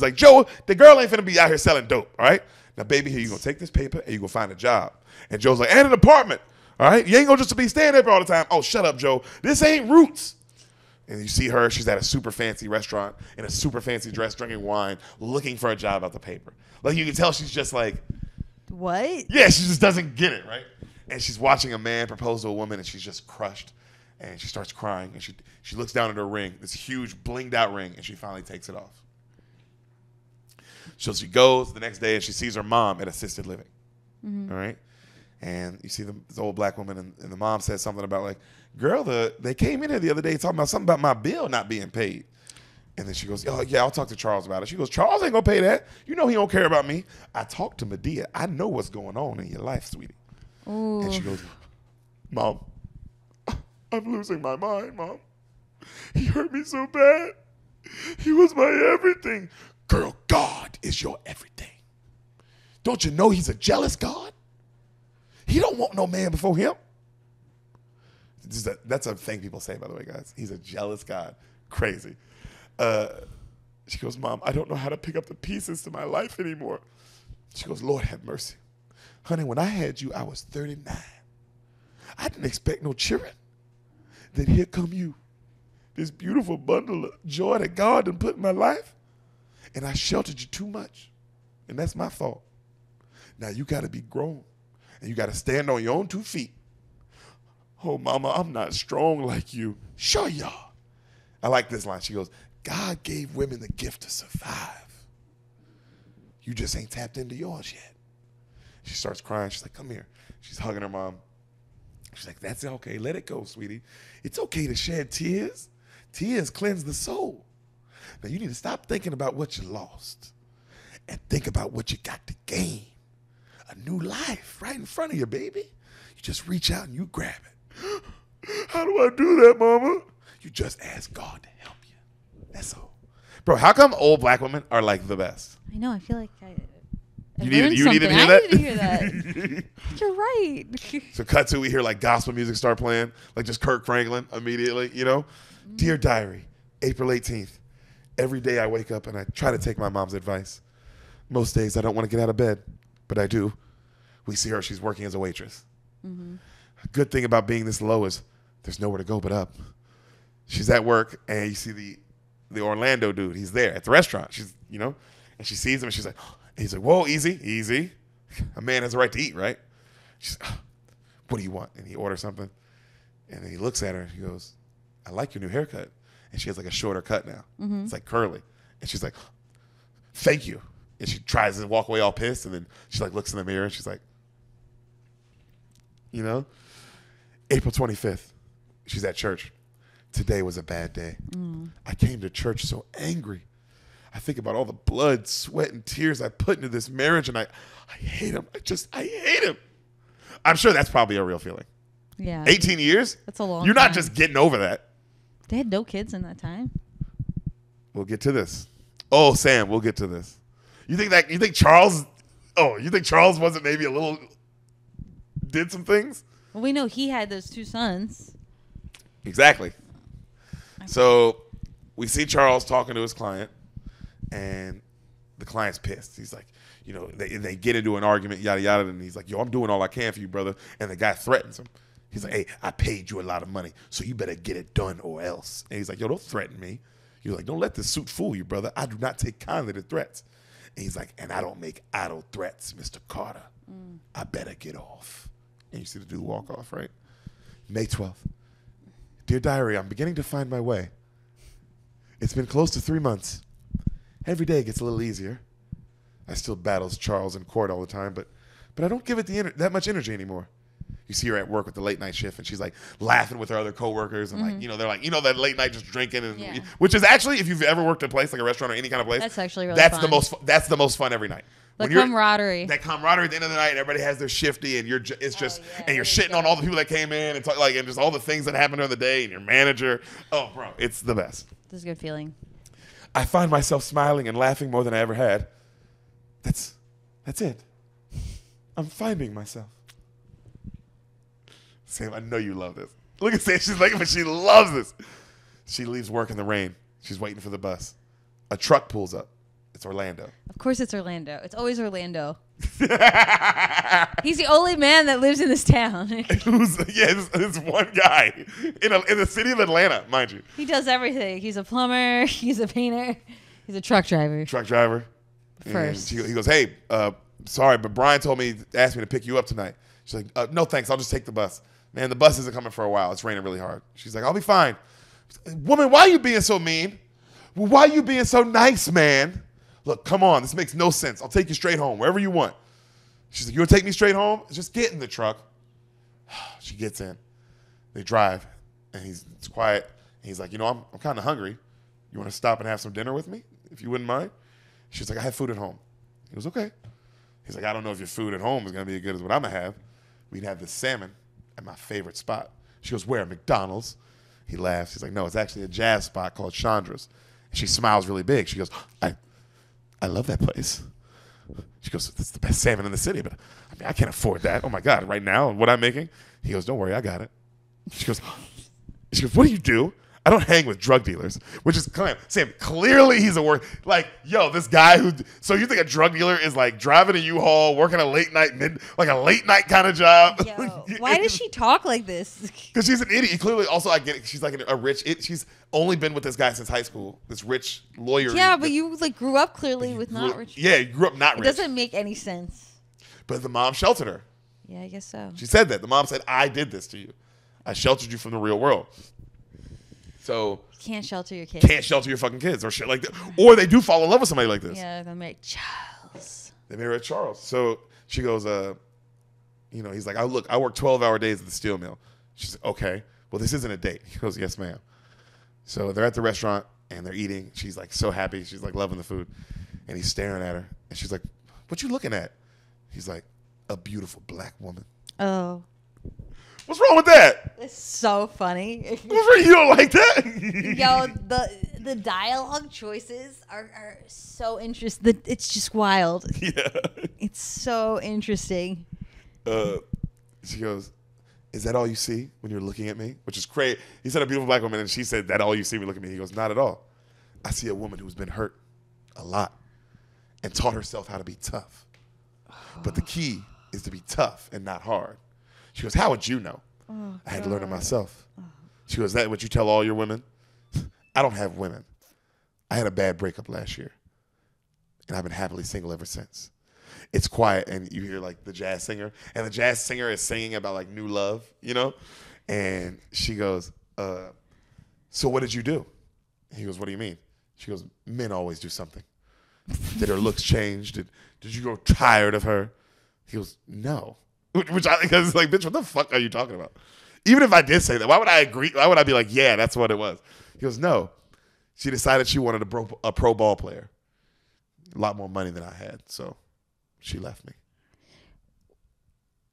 like, Joe, the girl ain't finna be out here selling dope, all right? Now, baby, here, you're going to take this paper and you're going to find a job. And Joe's like, and an apartment. All right? You ain't going to just be staying there all the time. Oh, shut up, Joe. This ain't Roots. And you see her. She's at a super fancy restaurant in a super fancy dress, drinking wine, looking for a job out the paper. Like, you can tell she's just like. What? Yeah, she just doesn't get it, right? And she's watching a man propose to a woman, and she's just crushed. And she starts crying. And she looks down at her ring, this huge blinged out ring, and she finally takes it off. So she goes the next day, and she sees her mom at assisted living. Mm-hmm. All right? And you see this old black woman, and the mom says something about like, girl, they came in here the other day talking about something about my bill not being paid. And then she goes, oh, yeah, I'll talk to Charles about it. She goes, Charles ain't going to pay that. You know he don't care about me. I talked to Madea. I know what's going on in your life, sweetie. Ooh. And she goes, Mom, I'm losing my mind, Mom. He hurt me so bad. He was my everything. Girl, God is your everything. Don't you know he's a jealous God? He don't want no man before him. That's a thing people say, by the way, guys. He's a jealous God. Crazy. She goes, Mom, I don't know how to pick up the pieces to my life anymore. She goes, Lord have mercy. Honey, when I had you, I was 39. I didn't expect no children. Then here come you, this beautiful bundle of joy that God done put in my life, and I sheltered you too much, and that's my fault. Now you got to be grown. And you got to stand on your own 2 feet. Oh, Mama, I'm not strong like you. Sure you are. I like this line. She goes, God gave women the gift to survive. You just ain't tapped into yours yet. She starts crying. She's like, come here. She's hugging her mom. She's like, that's okay. Let it go, sweetie. It's okay to shed tears. Tears cleanse the soul. Now, you need to stop thinking about what you lost and think about what you got to gain. A new life right in front of you, baby. You just reach out and you grab it. How do I do that, mama? You just ask God to help you. That's all. Bro, how come old black women are like the best? I know. I feel like You needed to hear that? I need to hear that. You're right. So cut to, we hear like gospel music start playing, like just Kirk Franklin immediately, you know? Dear Diary, April 18th. Every day I wake up and I try to take my mom's advice. Most days I don't want to get out of bed, but I do. We see her, she's working as a waitress. A good thing about being this low is there's nowhere to go but up. She's at work and you see the Orlando dude, he's there at the restaurant. She's, you know, and she sees him and she's like, he's like, whoa, easy, easy. A man has a right to eat, right? She's like, what do you want? And he orders something. And then he looks at her and he goes, I like your new haircut. And she has like a shorter cut now. It's like curly. And she's like, thank you. And she tries to walk away all pissed. And then she like looks in the mirror and she's like, you know? April 25th, she's at church. Today was a bad day. I came to church so angry. I think about all the blood, sweat, and tears I put into this marriage, and I hate him. I hate him. I'm sure that's probably a real feeling. Yeah. 18 years? That's a long You're time. not just getting over that. They had no kids in that time. We'll get to this. Oh, Sam, we'll get to this. You think Charles wasn't maybe a little, did some things? Well, we know he had those 2 sons. Exactly. So we see Charles talking to his client, and the client's pissed. He's like, you know, they get into an argument, yada, yada, and he's like, yo, I'm doing all I can for you, brother. And the guy threatens him. He's like, hey, I paid you a lot of money, so you better get it done or else. And he's like, yo, don't threaten me. He's like, don't let this suit fool you, brother. I do not take kindly to threats. And he's like, and I don't make idle threats, Mr. Carter. I better get off. And you see the dude walk off, right? May 12th. Dear Diary, I'm beginning to find my way. It's been close to 3 months. Every day gets a little easier. I still battles Charles in court all the time, but I don't give it that much energy anymore. You see her at work with the late night shift, and she's like laughing with her other coworkers, and like, you know, they're like, you know, that late night just drinking, and which is actually, if you've ever worked at a place like a restaurant or any kind of place, That's actually really fun. That's the most fun every night. The camaraderie. That camaraderie at the end of the night, and everybody has their shifty, and it's just, and you're shitting on all the people that came in, and talk, like, and just all the things that happened during the day, and your manager. Oh, bro, it's the best. This is a good feeling. I find myself smiling and laughing more than I ever had. That's it. I'm finding myself. Sam, I know you love this. Look at Sam, she's like, but she loves this. She leaves work in the rain. She's waiting for the bus. A truck pulls up. It's Orlando. Of course it's Orlando. It's always Orlando. He's the only man that lives in this town. This one guy in the city of Atlanta, mind you. He does everything. He's a plumber. He's a painter. He's a truck driver. First. He goes, hey, sorry, but Brian asked me to pick you up tonight. She's like, no, thanks. I'll just take the bus. Man, the bus isn't coming for a while. It's raining really hard. She's like, I'll be fine. Woman, why are you being so mean? Well, why are you being so nice, man? Look, come on. This makes no sense. I'll take you straight home, wherever you want. She's like, you want to take me straight home? Just get in the truck. She gets in. They drive, and it's quiet. And he's like, you know, I'm kind of hungry. You want to stop and have some dinner with me, if you wouldn't mind? She's like, I have food at home. He goes, okay. He's like, I don't know if your food at home is going to be as good as what I'm going to have. We'd have this salmon at my favorite spot. She goes, where? McDonald's? He laughs. He's like, no, it's actually a jazz spot called Chandra's. And she smiles really big. She goes, I love that place. She goes, it's the best salmon in the city, but I mean, I can't afford that. Oh my God, right now, what I'm making? He goes, don't worry, I got it. She goes, what do you do? I don't hang with drug dealers, which is Sam. Clearly, he's a work. Like, yo, this guy who. So you think a drug dealer is like driving a U-Haul, working a late night kind of job? Yo, why does she talk like this? Because she's an idiot. Clearly, also I get it. She's like a rich. She's only been with this guy since high school. This rich lawyer. Yeah, but you like grew up clearly with not rich. Yeah, you grew up not rich. It doesn't make any sense. But the mom sheltered her. Yeah, I guess so. She said that. The mom said, "I did this to you. I sheltered you from the real world." So you can't shelter your kids. Can't shelter your fucking kids or shit like that. Or they do fall in love with somebody like this. Yeah, they marry Charles. They marry Charles. So she goes, you know, he's like, I work 12-hour days at the steel mill. She's like, okay. Well, this isn't a date. He goes, yes, ma'am. So they're at the restaurant and they're eating. She's like so happy. She's like loving the food. And he's staring at her. And she's like, what you looking at? He's like, a beautiful black woman. Oh. What's wrong with that? It's so funny. What's wrong? You don't like that? Yo, the dialogue choices are so interesting. It's just wild. Yeah. It's so interesting. She goes, is that all you see when you're looking at me? Which is crazy. He said a beautiful black woman, and she said, that all you see when you look at me? He goes, not at all. I see a woman who's been hurt a lot and taught herself how to be tough. But the key is to be tough and not hard. She goes, how would you know? Oh, I had to learn it myself. She goes, that what you tell all your women? I don't have women. I had a bad breakup last year, and I've been happily single ever since. It's quiet, and you hear like the jazz singer, and the jazz singer is singing about like new love, you know? And she goes, so what did you do? He goes, what do you mean? She goes, men always do something. Did her looks change? Did you grow tired of her? He goes, no. Which I think is like, bitch, what the fuck are you talking about? Even if I did say that, why would I agree? Why would I be like, yeah, that's what it was? He goes, no. She decided she wanted a pro ball player. A lot more money than I had, so she left me.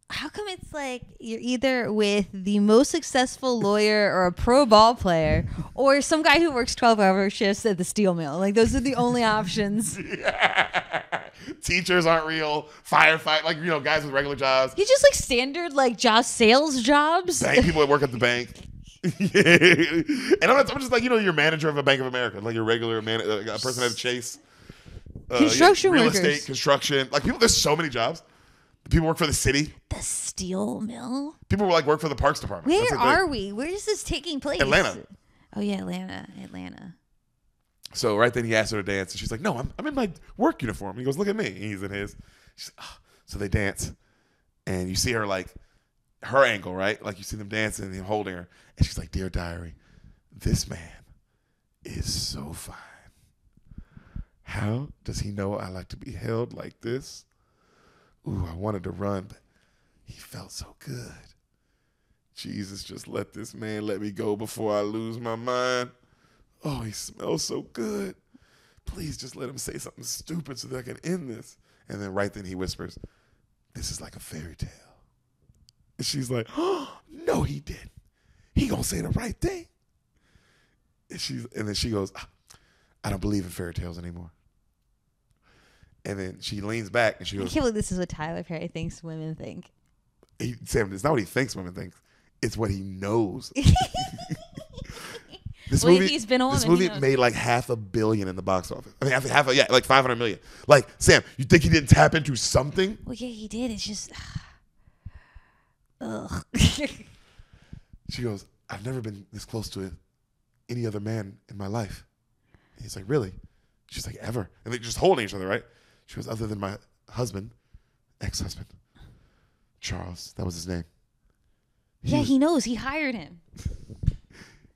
How come it's like you're either with the most successful lawyer or a pro ball player or some guy who works 12-hour shifts at the steel mill? Like, those are the only options. Teachers aren't real. Firefight, like, you know, guys with regular jobs. You just like standard like job sales jobs. Bank people that work at the bank. And I'm just like, you know, you're manager of a Bank of America, like your regular a person at a Chase. Construction real workers. estate, construction. Like, people, there's so many jobs. People work for the city. The steel mill? People like work for the Parks Department. Where are we? Where is this taking place? Atlanta. Oh yeah, Atlanta. So right then he asked her to dance, and she's like, "No, I'm in my work uniform." He goes, "Look at me." And he's in his. She's like, oh. So they dance, and you see her like her angle, right? Like you see them dancing and him holding her, and she's like, "Dear diary, this man is so fine. How does he know I like to be held like this? Ooh, I wanted to run, but he felt so good. Jesus, just let this man let me go before I lose my mind. Oh, he smells so good. Please just let him say something stupid so that I can end this." And then right then he whispers, "This is like a fairy tale." And she's like, "Oh, no, he didn't. He gonna say the right thing." And then she goes, "I don't believe in fairy tales anymore." And then she leans back and she goes, I can't believe this is what Tyler Perry thinks women think. Sam, it's not what he thinks women think. It's what he knows. This Well, movie, he's been on this and movie he knows. made like $500 million in the box office. I mean, like 500 million. Like, Sam, you think he didn't tap into something? Well, yeah, he did. It's just, ugh. She goes, "I've never been this close to any other man in my life." And he's like, "Really?" She's like, "Ever?" And they're just holding each other, right? She goes, "Other than my husband, ex-husband, Charles, that was his name. He knows. He hired him.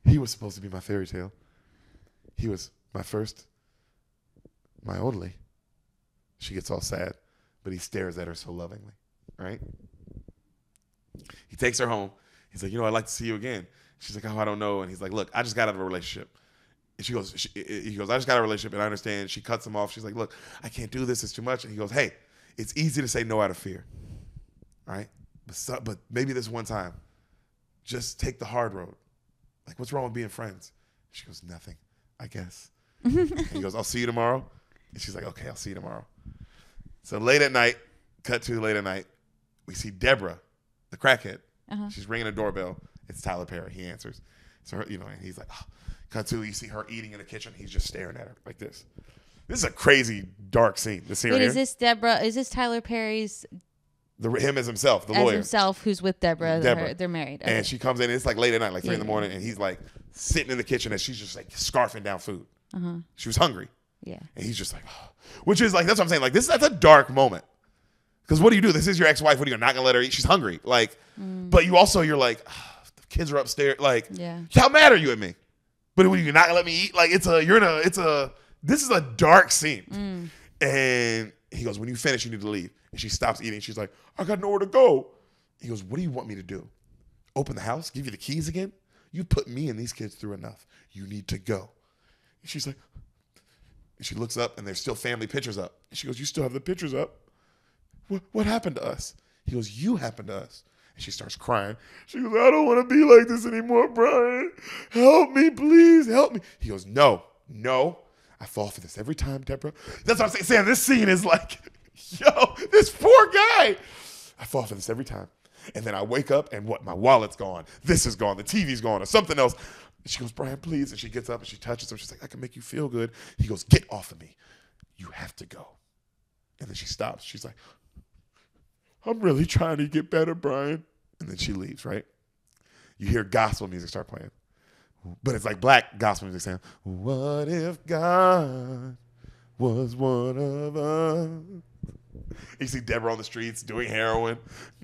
He was supposed to be my fairy tale. He was my first, my only." She gets all sad, but he stares at her so lovingly, right? He takes her home. He's like, "You know, I'd like to see you again." She's like, "Oh, I don't know." And he's like, "Look, I just got out of a relationship." And he goes, "I just got out of a relationship and I understand." She cuts him off. She's like, "Look, I can't do this. It's too much." And he goes, "Hey, it's easy to say no out of fear, right? But maybe this one time, just take the hard road. Like, what's wrong with being friends?" She goes, "Nothing, I guess." And he goes, "I'll see you tomorrow." And she's like, "Okay, I'll see you tomorrow." So late at night, we see Deborah, the crackhead. Uh-huh. She's ringing a doorbell. It's Tyler Perry. He answers. So, and he's like, oh. Cut to, you see her eating in the kitchen. He's just staring at her like this. This is a crazy, dark scene. This scene Wait, right is here. this Deborah? Is this Tyler Perry's Him as himself, the as lawyer. himself, who's with Deborah? They're married. Okay. And she comes in, and it's like late at night, like 3 in the Yeah. morning, and he's like sitting in the kitchen, and she's just like scarfing down food. Uh-huh. She was hungry. Yeah. And he's just like, oh. Which is like, that's what I'm saying. Like, that's a dark moment. Because what do? This is your ex-wife. What are you not going to let her eat? She's hungry. Like, but you're like, oh, the kids are upstairs. Like, Yeah. how mad are you at me? But you're not going to let me eat? Like, this is a dark scene. And he goes, "When you finish, you need to leave." And she stops eating. She's like, "I got nowhere to go." He goes, "What do you want me to do? Open the house? Give you the keys again? You put me and these kids through enough. You need to go." And she's like, And she looks up, and there's still family pictures up. And she goes, you still have the pictures up? What happened to us? He goes, you happened to us. And she starts crying. She goes, I don't want to be like this anymore, Brian. Help me, please, help me. He goes, no. I fall for this every time, Deborah. That's what I'm saying. This scene is like, yo, this poor guy. I fall for this every time. And then I wake up, and what? My wallet's gone. This is gone. The TV's gone, or something else. And she goes, Brian, please. And she gets up, and she touches him. She's like, I can make you feel good. He goes, get off of me. You have to go. And then she stops. She's like, I'm really trying to get better, Brian. And then she leaves, right? You hear gospel music start playing. But it's like black gospel music saying, what if God was one of us? You see Deborah on the streets doing heroin.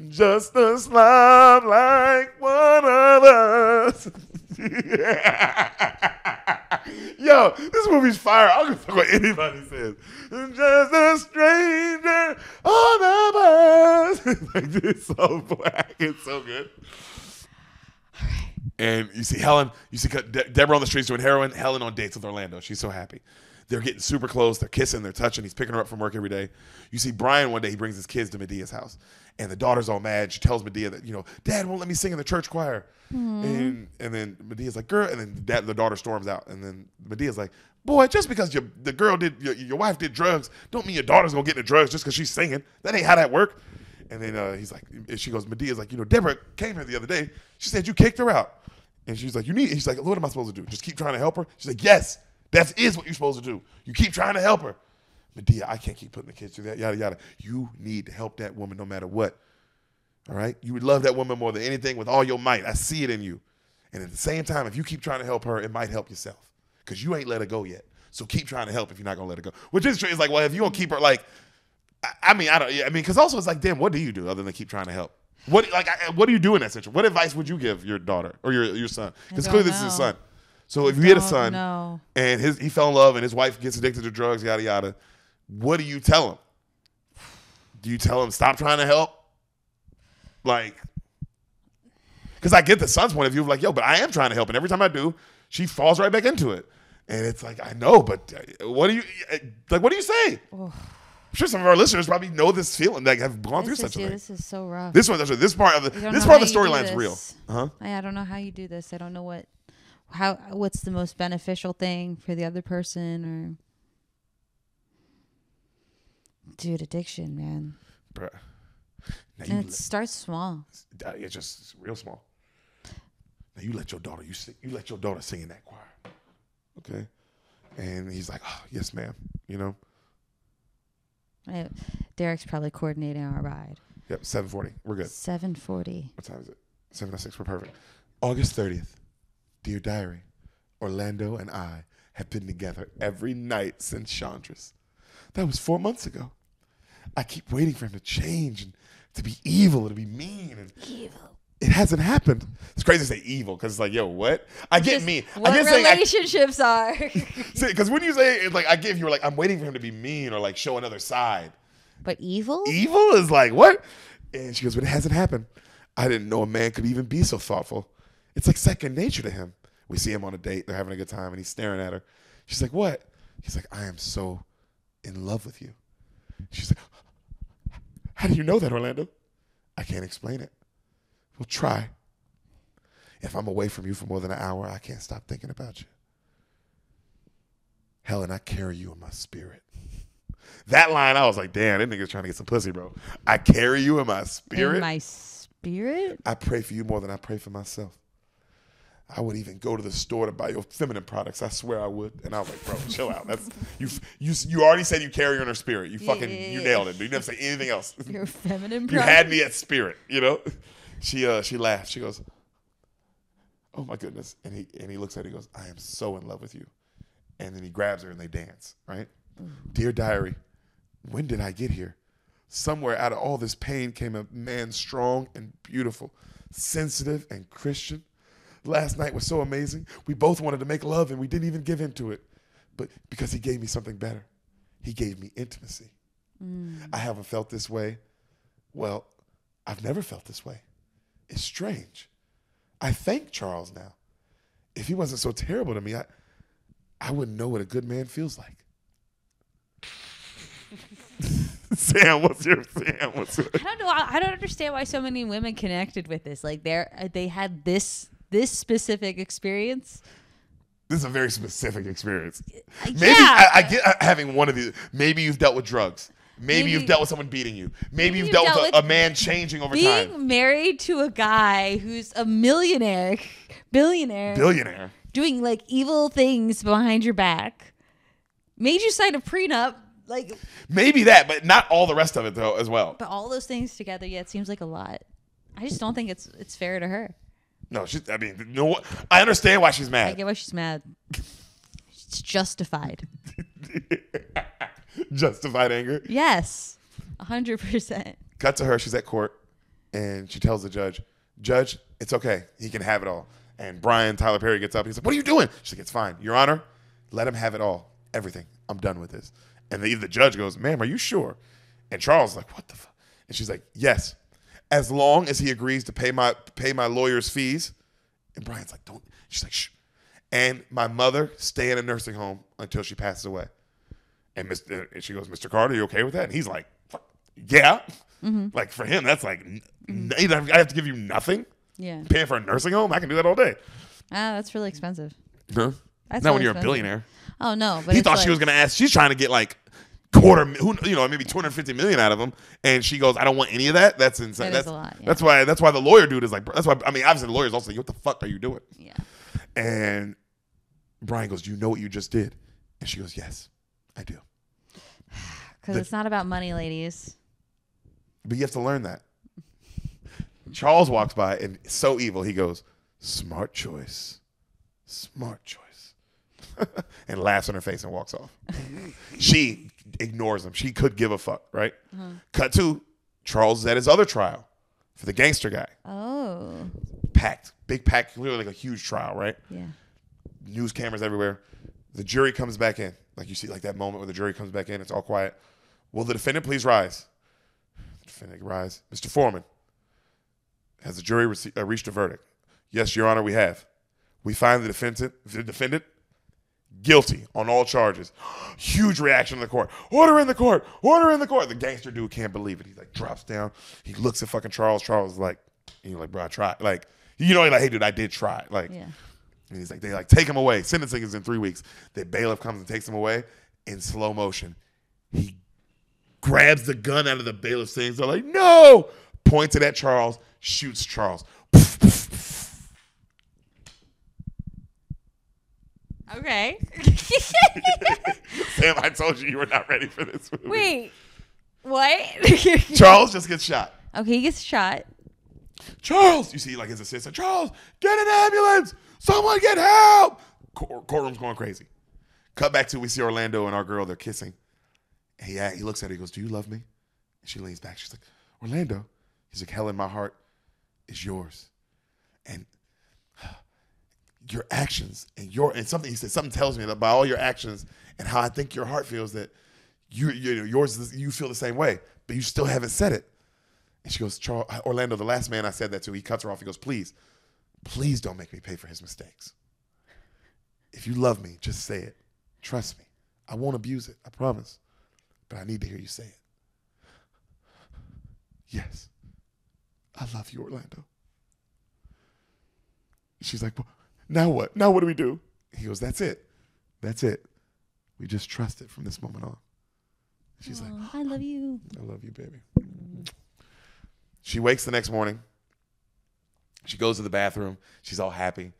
Just a slob like one of us. Yo, this movie's fire. I don't give a fuck what anybody says. Just a stranger on the bus. Like, this so black. It's so good. And you see Helen, Deborah on the streets doing heroin, Helen on dates with Orlando. She's so happy. They're getting super close. They're kissing. They're touching. He's picking her up from work every day. You see Brian one day, he brings his kids to Medea's house. And the daughter's all mad. She tells Madea that, Dad won't let me sing in the church choir. And then Medea's like, girl. And then the daughter storms out. And then Medea's like, boy, just because your wife did drugs, don't mean your daughter's going to get into drugs just because she's singing. That ain't how that work. And then he's like, she goes, Medea's like, Deborah came here the other day. She said you kicked her out. And she's like, he's like, what am I supposed to do? Just keep trying to help her? She's like, yes, that is what you're supposed to do. You keep trying to help her. Madea, I can't keep putting the kids through that, yada, yada. You need to help that woman no matter what. All right? You would love that woman more than anything with all your might. I see it in you. And at the same time, if you keep trying to help her, it might help yourself because you ain't let her go yet. So keep trying to help if you're not going to let her go. Which is true. It's like, well, if you don't keep her, like, because also it's like, damn, what do you do other than keep trying to help? What do you do in that situation? What advice would you give your daughter or your son? Because clearly this is his son. So if you get a son and he fell in love and his wife gets addicted to drugs, yada, yada, what do you tell him? Do you tell him stop trying to help? Like, because I get the son's point of view of like, yo, but I am trying to help. And every time I do, she falls right back into it. And it's like, I know, but what do you say? Oh. I'm sure some of our listeners probably know this feeling, like have gone through such a thing. This is so rough. This part of the storyline is real. I don't know how you do this. I don't know what's the most beneficial thing for the other person dude, addiction, man. Bruh. And it starts small. It's just real small. Now you let your daughter sing in that choir. Okay? And he's like, oh, yes, ma'am. Deric's probably coordinating our ride. Yep, 7:40. We're good. 7:40. What time is it? 7:06. We're perfect. August 30th. Dear Diary, Orlando and I have been together every night since Chandra's. That was 4 months ago. I keep waiting for him to change and to be evil and to be mean. And evil. It hasn't happened. It's crazy to say evil because it's like, yo, what? I get mean. What relationships are. Because when you say it's like, I get if you were like, I'm waiting for him to be mean or like show another side. But evil? Evil is like, what? And she goes, but it hasn't happened. I didn't know a man could even be so thoughtful. It's like second nature to him. We see him on a date. They're having a good time and he's staring at her. She's like, what? He's like, I am so in love with you. She's like, how do you know that, Orlando? I can't explain it. Well, try. If I'm away from you for more than an hour, I can't stop thinking about you. Helen, I carry you in my spirit. That line, I was like, damn, that nigga's trying to get some pussy, bro. I carry you in my spirit. In my spirit? I pray for you more than I pray for myself. I would even go to the store to buy your feminine products. I swear I would. And I was like, bro, chill out. That's you already said you carry her in her spirit. You nailed it. You never say anything else. Your feminine products? You had me at spirit, She laughed. She goes, oh my goodness. And he looks at her, he goes, I am so in love with you. And then he grabs her and they dance, right? Dear Diary, when did I get here? Somewhere out of all this pain came a man strong and beautiful, sensitive and Christian. Last night was so amazing. We both wanted to make love and we didn't even give into it. But because he gave me something better. He gave me intimacy. I haven't felt this way. Well, I've never felt this way. It's strange. I thank Charles now. If he wasn't so terrible to me, I wouldn't know what a good man feels like. Sam, what's your? I don't know. I don't understand why so many women connected with this. Like they had this specific experience. This is a very specific experience. Maybe Yeah. I get having one of these. Maybe you've dealt with drugs. Maybe you've dealt with someone beating you. Maybe you've dealt with a man changing over time. Being married to a guy who's a billionaire, doing like evil things behind your back, made you sign a prenup. Like maybe that, but not all the rest of it though as well. But all those things together, yeah, it seems like a lot. I just don't think it's fair to her. No, I understand why she's mad. I get why she's mad. It's justified. Justified anger? Yes. 100%. Cut to her. She's at court, and she tells the judge, Judge, it's okay. He can have it all. And Brian Tyler Perry gets up. He's like, what are you doing? She's like, it's fine. Your Honor, let him have it all. Everything. I'm done with this. And the judge goes, ma'am, are you sure? And Charles is like, what the fuck? And she's like, yes. As long as he agrees to pay my lawyer's fees. And Brian's like, don't. She's like, shh. And my mother stay in a nursing home until she passes away. And she goes, Mr. Carter, you okay with that? And he's like, yeah. Mm-hmm. Like for him, that's like, I have to give you nothing? Yeah. Paying for a nursing home? I can do that all day. Ah, that's really expensive. Huh? That's not really when you're expensive. a billionaire. Oh, no. But He thought she was going to ask. She's trying to get like maybe 250 million out of him. And she goes, I don't want any of that. That's insane. That is a lot, yeah. That's why the lawyer dude is like, that's why, I mean, obviously the lawyer's also like, what the fuck are you doing? Yeah. And Brian goes, do you know what you just did? And she goes, yes, I do. Because it's not about money, ladies. But you have to learn that. Charles walks by and so evil. He goes, smart choice. Smart choice. And laughs in her face and walks off. She ignores him. She could give a fuck, right? Uh-huh. Cut to Charles is at his other trial for the gangster guy. Oh. Packed. Big pack. Literally like a huge trial, right? Yeah. News cameras everywhere. The jury comes back in. Like you see like that moment where the jury comes back in. It's all quiet. Will the defendant please rise? The defendant can rise. Mr. Foreman, has the jury reached a verdict? Yes, Your Honor, we have. We find the defendant guilty on all charges. Huge reaction in the court. Order in the court. Order in the court. The gangster dude can't believe it. He like drops down. He looks at fucking Charles. Charles is like, bro, I tried. Like, he's like, hey, dude, I did try. Like, yeah. And he's like, they like take him away. Sentencing is in 3 weeks. The bailiff comes and takes him away in slow motion. He grabs the gun out of the bailiff's things. They're like, no! Points it at Charles, shoots Charles. Okay. Sam, I told you were not ready for this movie. Wait, what? Charles just gets shot. Okay, he gets shot. Charles! You see like his assistant, Charles, get an ambulance! Someone get help! Courtroom's going crazy. Cut back to we see Orlando and our girl, they're kissing. And he looks at her, he goes, do you love me? And she leans back. She's like, Orlando. He's like, Helen, my heart is yours. And your actions and something he said, something tells me that by all your actions and how I think your heart feels that you feel the same way, but you still haven't said it. And she goes, Orlando, the last man I said that to, he cuts her off. He goes, please don't make me pay for his mistakes. If you love me, just say it. Trust me. I won't abuse it. I promise. But I need to hear you say it. Yes. I love you, Orlando. She's like, well, now what? Now what do we do? He goes, that's it. That's it. We just trust it from this moment on. She's like, I love you. I love you, baby. She wakes the next morning. She goes to the bathroom. She's all happy.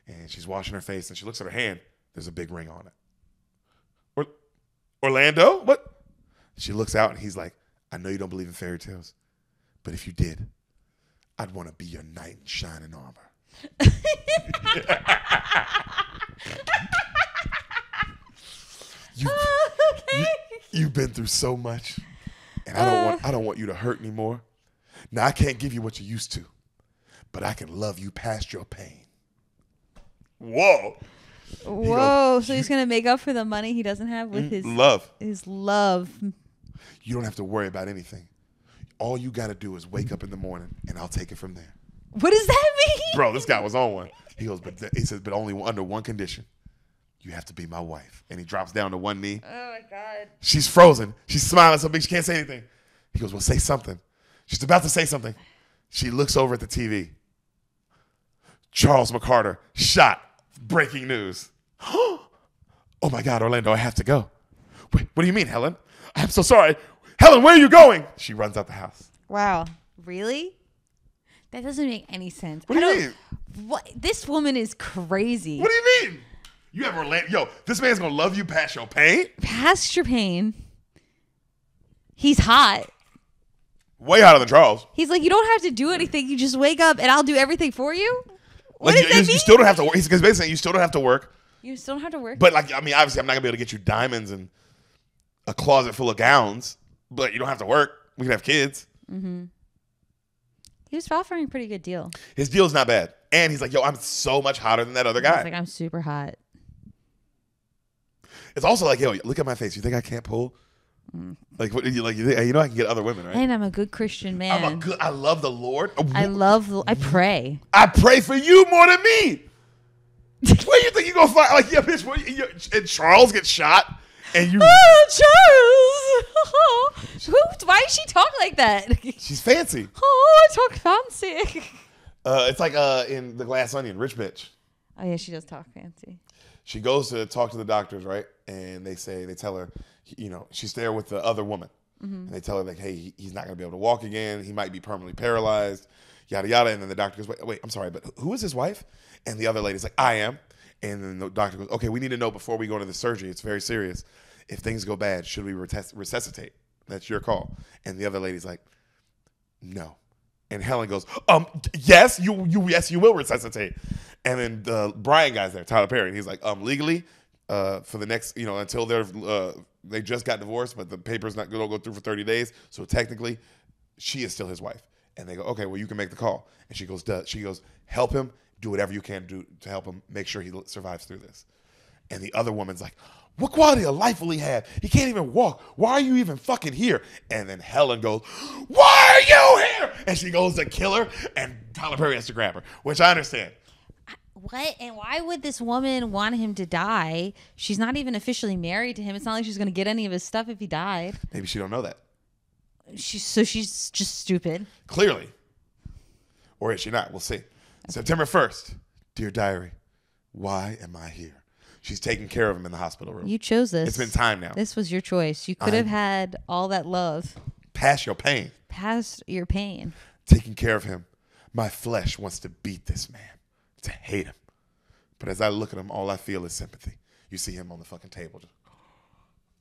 And she's washing her face. And she looks at her hand. There's a big ring on it. Orlando? What? She looks out and he's like, I know you don't believe in fairy tales. But if you did, I'd want to be your knight in shining armor. You've been through so much, and I don't want you to hurt anymore. Now I can't give you what you used to, but I can love you past your pain. Whoa. Whoa! So he's gonna make up for the money he doesn't have with his love. His love. You don't have to worry about anything. All you got to do is wake up in the morning, and I'll take it from there. What does that mean? Bro, this guy was on one. He goes, but only under one condition. you have to be my wife. And he drops down to one knee. Oh, my God. She's frozen. She's smiling so big she can't say anything. He goes, well, say something. She's about to say something. She looks over at the TV. Charles McCarter shot. Breaking news. Oh, my God, Orlando, I have to go. Wait, what do you mean, Helen? I'm so sorry. Helen, where are you going? She runs out the house. Wow. Really? That doesn't make any sense. What do you mean? What? This woman is crazy. What do you mean? You have Orlando. Yo, this man's going to love you past your pain? Past your pain. He's hot. Way hotter than Charles. He's like, you don't have to do anything. You just wake up and I'll do everything for you. What Like, does that mean? you still don't have to work. Because basically, you still don't have to work. You still don't have to work. But, like, I mean, obviously, I'm not going to be able to get you diamonds and a closet full of gowns. But you don't have to work. We can have kids. Mm-hmm. He was offering a pretty good deal. His deal's not bad. And he's like, yo, I'm so much hotter than that other guy. He's like, I'm super hot. It's also like, yo, look at my face. You think I can't pull? Like, what, you know I can get other women, right? And I'm a good Christian man. I love the Lord. I pray. I pray for you more than me. Where you think you gonna find? Like, yeah, bitch. And Charles gets shot, and you. Oh, Charles! Why does she talk like that? She's fancy. Oh, I talk fancy. It's like in The Glass Onion, rich bitch. Oh yeah, she does talk fancy. She goes to talk to the doctors, right? And they tell her, you know, she's there with the other woman. And they tell her, like, hey, he's not going to be able to walk again. He might be permanently paralyzed, yada, yada. And then the doctor goes, wait, I'm sorry, but who is his wife? And the other lady's like, I am. And then the doctor goes, okay, we need to know before we go into the surgery. It's very serious. If things go bad, should we resuscitate? That's your call. And the other lady's like, no. And Helen goes, yes, you will resuscitate. And then Brian guy's there, Tyler Perry. And he's like, legally, for the next, you know, until they just got divorced, but the paper's not going to go through for 30 days. So technically, she is still his wife. And they go, okay, well, you can make the call. And she goes, help him, do whatever you can do to help him, make sure he survives through this. And the other woman's like, what quality of life will he have? He can't even walk. Why are you even fucking here? And then Helen goes, why are you here? And she goes to kill her, and Tyler Perry has to grab her, which I understand. What? And why would this woman want him to die? She's not even officially married to him. It's not like she's going to get any of his stuff if he died. Maybe she don't know that. She's just stupid. Clearly. Or is she not? We'll see. Okay. September 1st. Dear Diary, why am I here? She's taking care of him in the hospital room. You chose this. It's been time now. This was your choice. You could have had all that love. Past your pain. Past your pain. Taking care of him. My flesh wants to beat this man, to hate him. But as I look at him, all I feel is sympathy. You see him on the fucking table, just,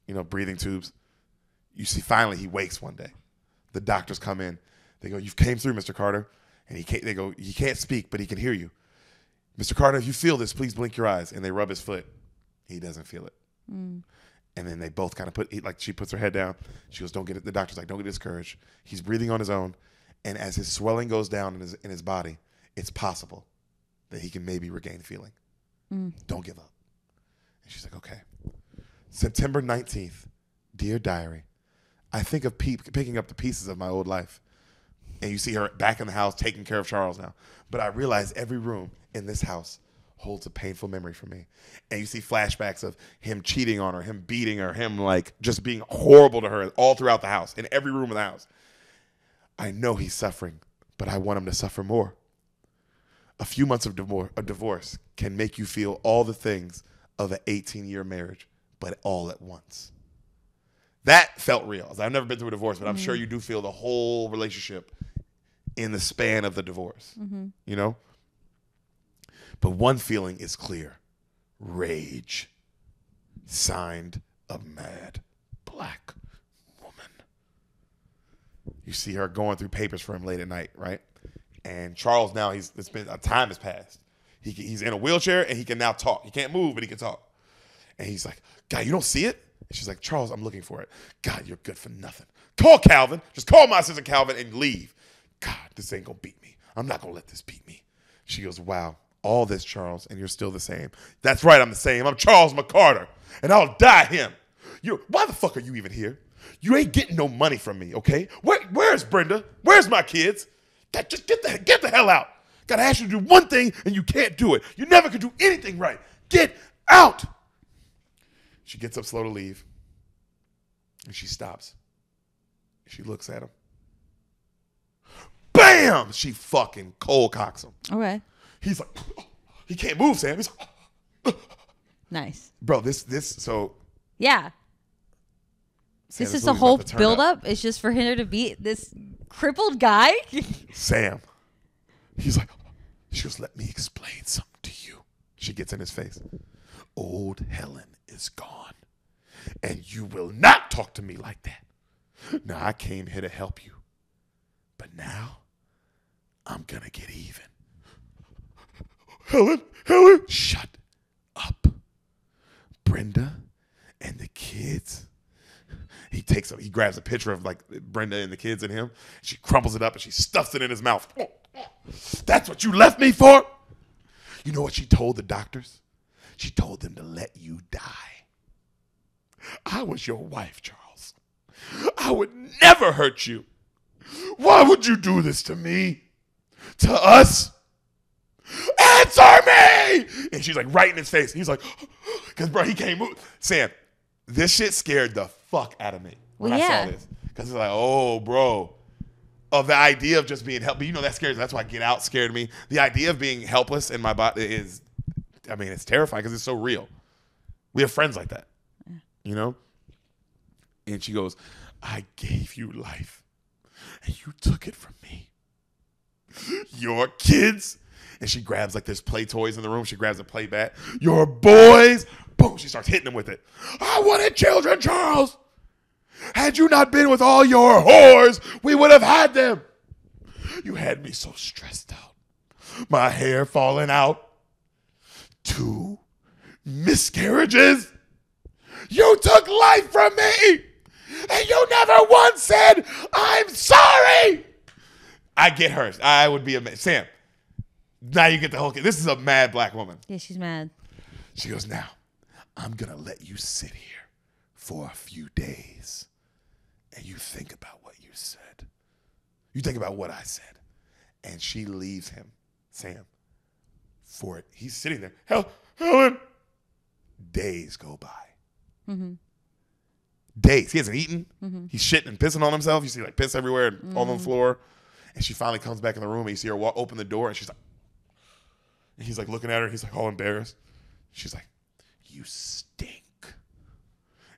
you know, breathing tubes. You see, finally, he wakes one day. The doctors come in. They go, you came through, Mr. Carter. And they go, he can't speak, but he can hear you. Mr. Carter, if you feel this, please blink your eyes. And they rub his foot. He doesn't feel it. And then they both kind of she puts her head down. She goes, don't get it. The doctor's like, don't get discouraged. He's breathing on his own. And as his swelling goes down in his body, it's possible that he can maybe regain feeling. Don't give up. And she's like, okay. September 19th, dear diary, I think of picking up the pieces of my old life. And you see her back in the house taking care of Charles now. But I realize every room in this house holds a painful memory for me. And you see flashbacks of him cheating on her, him beating her, him like just being horrible to her all throughout the house, in every room of the house. I know he's suffering, but I want him to suffer more. A few months of divorce can make you feel all the things of an 18-year marriage, but all at once. That felt real. I've never been through a divorce, but I'm sure you do feel the whole relationship in the span of the divorce, you know? But one feeling is clear. Rage. Signed, a mad black woman. You see her going through papers for him late at night, right? And Charles now, time has passed. He's in a wheelchair and he can now talk. He can't move, but he can talk. And he's like, God, you don't see it? And she's like, Charles, I'm looking for it. God, you're good for nothing. Call Calvin. Just call my assistant Calvin and leave. God, this ain't going to beat me. I'm not going to let this beat me. She goes, wow, all this, Charles, and you're still the same. That's right, I'm the same. I'm Charles McCarter, and I'll die him. Why the fuck are you even here? You ain't getting no money from me, okay? Where's Brenda? Where's my kids? Just get the hell out. Gotta ask you to do one thing, and you can't do it. You never could do anything right. Get out. She gets up slow to leave. And she stops. She looks at him. Bam! She fucking cold cocks him. Okay. He's like, he can't move, Sam. He's like, nice. bro, so. Yeah. Sam, This is the whole build-up. It's just for him to be this crippled guy. Sam. He's like, she goes, let me explain something to you. She gets in his face. Old Helen is gone. And you will not talk to me like that. Now, I came here to help you. But now, I'm going to get even. Helen. Shut up. Brenda and the kids. He grabs a picture of like Brenda and the kids and him. She crumples it up and she stuffs it in his mouth. That's what you left me for? You know what she told the doctors? She told them to let you die. I was your wife, Charles. I would never hurt you. Why would you do this to me? To us? Answer me! And she's like right in his face. He's like, because bro, he can't move. Sam, this shit scared the fuck out of me when I saw this. Because it's like, oh, bro. Of the idea of just being helpless. You know, that scares me. That's why Get Out scared me. The idea of being helpless in my body is, I mean, it's terrifying because it's so real. We have friends like that. You know? And she goes, I gave you life. And you took it from me. Your kids. And she grabs like there's play toys in the room. She grabs a play bat. Your boys. Boom. She starts hitting them with it. I wanted children, Charles. Had you not been with all your whores, we would have had them. You had me so stressed out. My hair falling out. 2 miscarriages. You took life from me. And you never once said, I'm sorry. I get her. I would be amazed. Sam, now you get the whole kid. This is a mad black woman. Yeah, she's mad. She goes, now, I'm going to let you sit here for a few days. And you think about what you said. You think about what I said. And she leaves him, Sam, for it. He's sitting there. Helen. Days go by. Mm-hmm. Days. He hasn't eaten. Mm-hmm. He's shitting and pissing on himself. You see like piss everywhere and all on the floor. And she finally comes back in the room and you see her open the door and she's like, and he's like looking at her. He's like all embarrassed. She's like, you stink.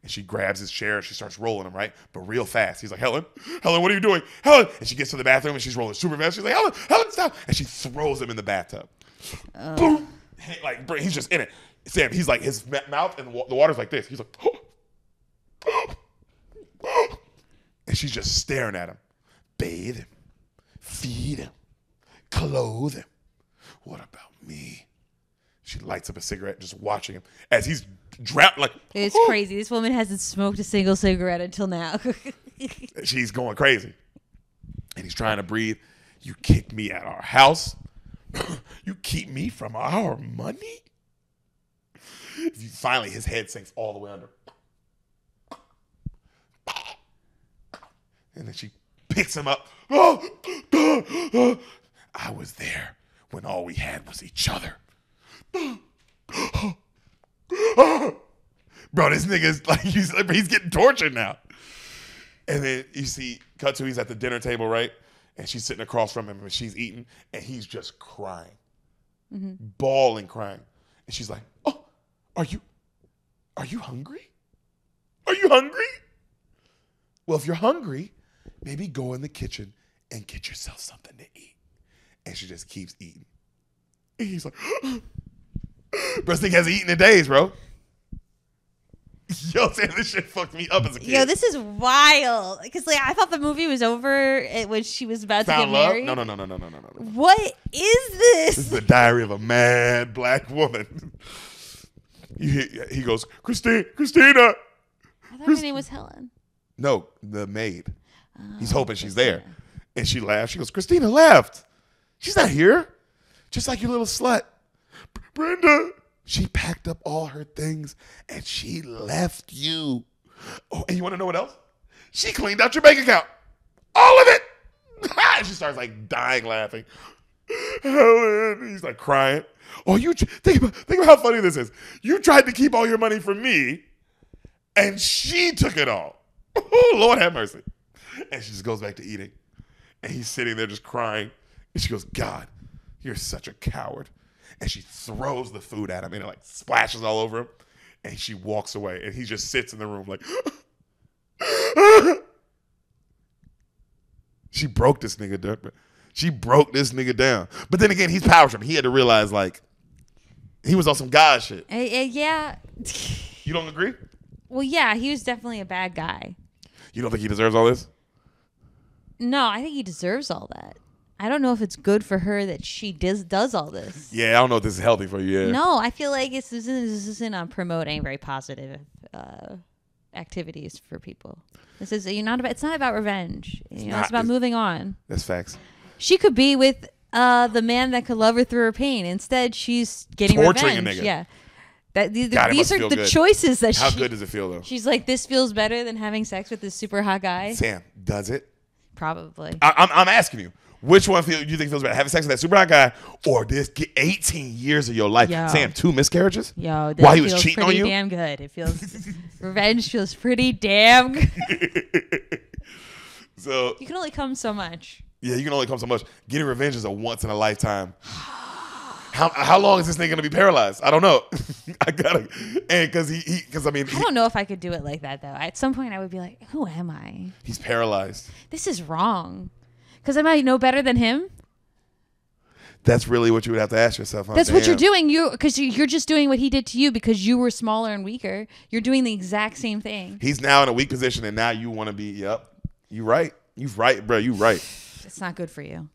And she grabs his chair and she starts rolling him, right? But real fast. He's like, Helen, what are you doing? Helen. And she gets to the bathroom and she's rolling super fast. She's like, Helen, stop. And she throws him in the bathtub. Boom. Like, he's just in it. Sam, he's like, his mouth and the water's like this. He's like, and she's just staring at him. Bathe him. Feed him. Clothe him. What about me? She lights up a cigarette, just watching him as he's drowned. Like, it's crazy. This woman hasn't smoked a single cigarette until now. She's going crazy. And he's trying to breathe. You kick me out our house. You keep me from our money. Finally, his head sinks all the way under. And then she picks him up. I was there when all we had was each other. Bro, this nigga's like, he's getting tortured now. And then you see, cut to, he's at the dinner table, right? And she's sitting across from him and she's eating and he's just crying. Bawling, crying. And she's like, oh, are you hungry? Are you hungry? Well, if you're hungry, maybe go in the kitchen and get yourself something to eat. And she just keeps eating. And he's like, bro, this thing hasn't eaten in days, bro. Yo, Sam, this shit fucked me up as a kid. Yo, this is wild. Because like, I thought the movie was over when she was about Found to get love? married. No. What is this? This is the diary of a mad black woman. He goes, Christina. I thought her name was Helen. No, the maid. He's hoping she's there. And she laughs. She goes, Christina left. She's not here. Just like your little slut. Brenda. She packed up all her things and she left you. Oh, and you want to know what else? She cleaned out your bank account. All of it. And she starts like dying laughing. Helen. He's like crying. Oh, think about how funny this is. You tried to keep all your money from me. And she took it all. Oh, Lord have mercy. And she just goes back to eating. And he's sitting there just crying. And she goes, God, you're such a coward. And she throws the food at him and it like splashes all over him. And she walks away. And he just sits in the room like, she broke this nigga down. She broke this nigga down. But then again, he's power tripping. He had to realize like he was on some God shit. Yeah. You don't agree? Well, yeah, he was definitely a bad guy. You don't think he deserves all this? No, I think he deserves all that. I don't know if it's good for her that she does all this. Yeah, I don't know if this is healthy for you. Yeah. No, I feel like this isn't promoting very positive activities for people. This is it's not about revenge. It's about moving on. That's facts. She could be with the man that could love her through her pain. Instead, she's getting torturing revenge. a nigga. Yeah. These are the good. choices that How good does it feel though? She's like, this feels better than having sex with this super hot guy. Sam, does it? Probably. I'm asking you. Which one do you think feels better? Having sex with that super hot guy or this 18 years of your life? Yo. Sam, 2 miscarriages? Yo, that while he was feels cheating pretty on you? damn good. It feels revenge feels pretty damn good. So You can only come so much. yeah, you can only come so much. Getting revenge is a once in a lifetime. How long is this thing gonna be paralyzed? I don't know. I gotta, and because I don't know if I could do it like that though. At some point, I would be like, "Who am I? he's paralyzed. This is wrong." Because am I no better than him? That's really what you would have to ask yourself. Huh? That's what you're Damn. doing. Because you're just doing what he did to you because you were smaller and weaker. You're doing the exact same thing. He's now in a weak position, and now you want to be. Yep, you right. You right, bro. You right. It's not good for you.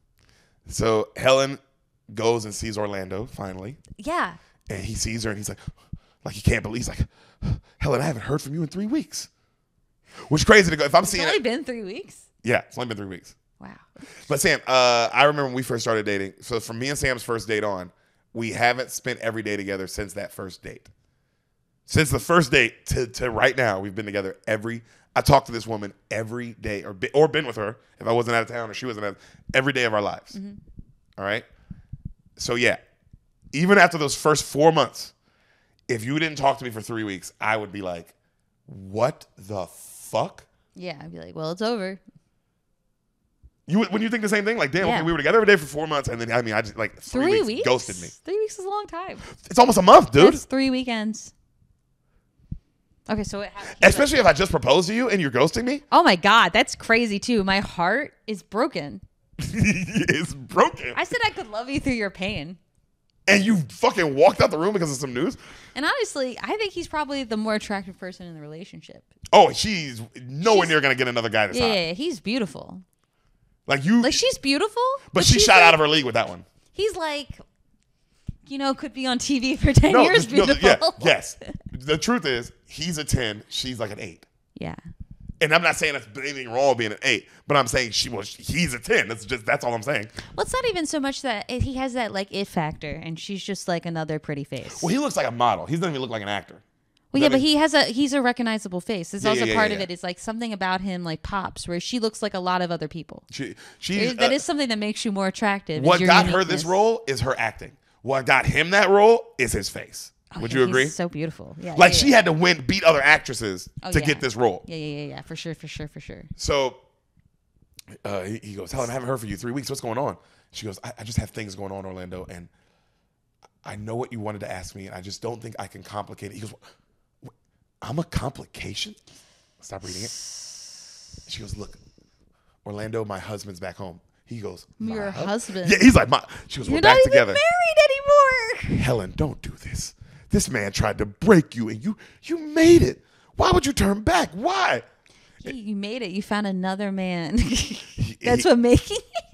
So Helen goes and sees Orlando finally. Yeah. And he sees her and he's like he can't believe. He's like, Helen, I haven't heard from you in 3 weeks. Which is crazy to go. If I'm seeing It's only been 3 weeks. Yeah, it's only been 3 weeks. Wow. But Sam, I remember when we first started dating. So from me and Sam's first date on, we haven't spent every day together since that first date. Since the first date to right now, we've been together I talked to this woman every day or been with her if I wasn't out of town or she wasn't out every day of our lives. Mm-hmm. All right? So yeah, even after those first 4 months, if you didn't talk to me for 3 weeks, I would be like, what the fuck? Yeah, I'd be like, well, it's over. When you think the same thing? Like, damn, Yeah. okay, we were together every day for 4 months, and then, I just, like, 3 weeks ghosted me. 3 weeks is a long time. It's almost a month, dude. That's 3 weekends. Okay, so Especially if I just proposed to you and you're ghosting me. Oh my God, that's crazy too. My heart is broken. It's broken. I said I could love you through your pain. And you fucking walked out the room because of some news? And honestly, I think he's probably the more attractive person in the relationship. Oh, she's nowhere near going to get another guy that's hot. Yeah, he's beautiful. Like she's beautiful. But she shot out of her league with that one. He's like, could be on TV for 10 years beautiful. Yes. The truth is, he's a 10, she's like an 8. Yeah. And I'm not saying that's anything wrong with being an 8, but I'm saying he's a 10. That's all I'm saying. Well, it's not even so much that he has that like it factor, and she's just like another pretty face. Well, he looks like a model. He doesn't even look like an actor. Well, yeah, but he's a recognizable face. There's also part of yeah. it. It's like something about him like pops, where she looks like a lot of other people. That is something that makes you more attractive. What got her this role is her acting. What got him that role is his face. Would you agree? He's so beautiful. Yeah. Like she had to beat other actresses to get this role. Yeah. For sure. So he goes, Helen, I haven't heard from you 3 weeks. What's going on? She goes, I just have things going on, Orlando, and I know what you wanted to ask me, and I just don't think I can complicate it. He goes, I'm a complication? Stop reading it. She goes, look, Orlando, my husband's back home. He goes, your husband? Yeah, he's like, she goes, You're we're back together. You're not even married anymore. Helen, don't do this. This man tried to break you, and you made it. Why would you turn back? Why? You made it. You found another man. That's what making it.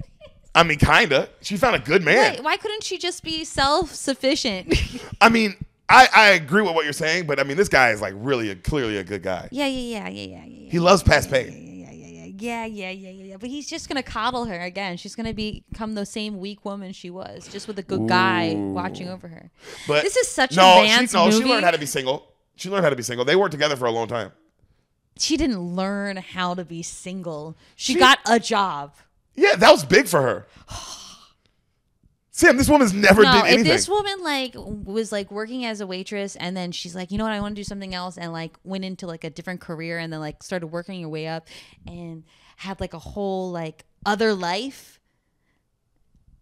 I mean, kinda. She found a good man. Why couldn't she just be self-sufficient? I mean, I agree with what you're saying, but I mean, this guy is like really clearly a good guy. Yeah. He loves past pain. Yeah. But he's just gonna coddle her again. She's gonna become the same weak woman she was, just with a good guy watching over her. But this is such a man's movie. She learned how to be single. They weren't together for a long time. She didn't learn how to be single. She got a job. Yeah, that was big for her. Sam, this woman's never did anything. If this woman like was like working as a waitress and then she's like, you know what, I want to do something else, and like went into like a different career and then like started working your way up and had like a whole like other life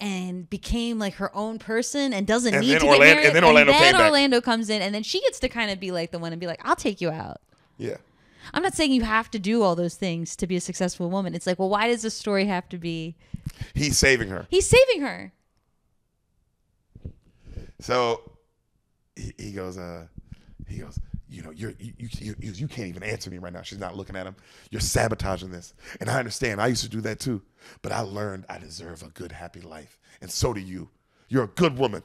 and became like her own person and doesn't need to get married. And then Orlando comes in and then she gets to kind of be like the one and be like, I'll take you out. Yeah. I'm not saying you have to do all those things to be a successful woman. It's like, well, why does the story have to be? He's saving her. He's saving her. So he goes, you know, you can't even answer me right now. She's not looking at him. You're sabotaging this. And I understand. I used to do that too. But I learned I deserve a good, happy life. And so do you. You're a good woman.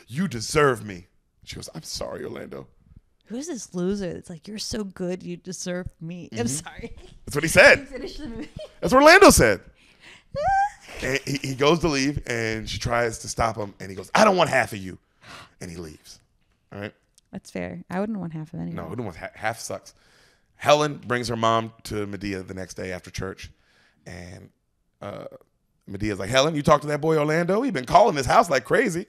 You deserve me. She goes, I'm sorry, Orlando. Who's this loser that's like, you're so good, you deserve me? I'm sorry. That's what he said. Finish the movie. That's what Orlando said. And he goes to leave, and she tries to stop him, and he goes, I don't want half of you. And he leaves. All right? That's fair. I wouldn't want half of anyone. No, who don't want half sucks. Helen brings her mom to Madea the next day after church, and Medea's like, Helen, you talked to that boy Orlando? He been calling this house like crazy.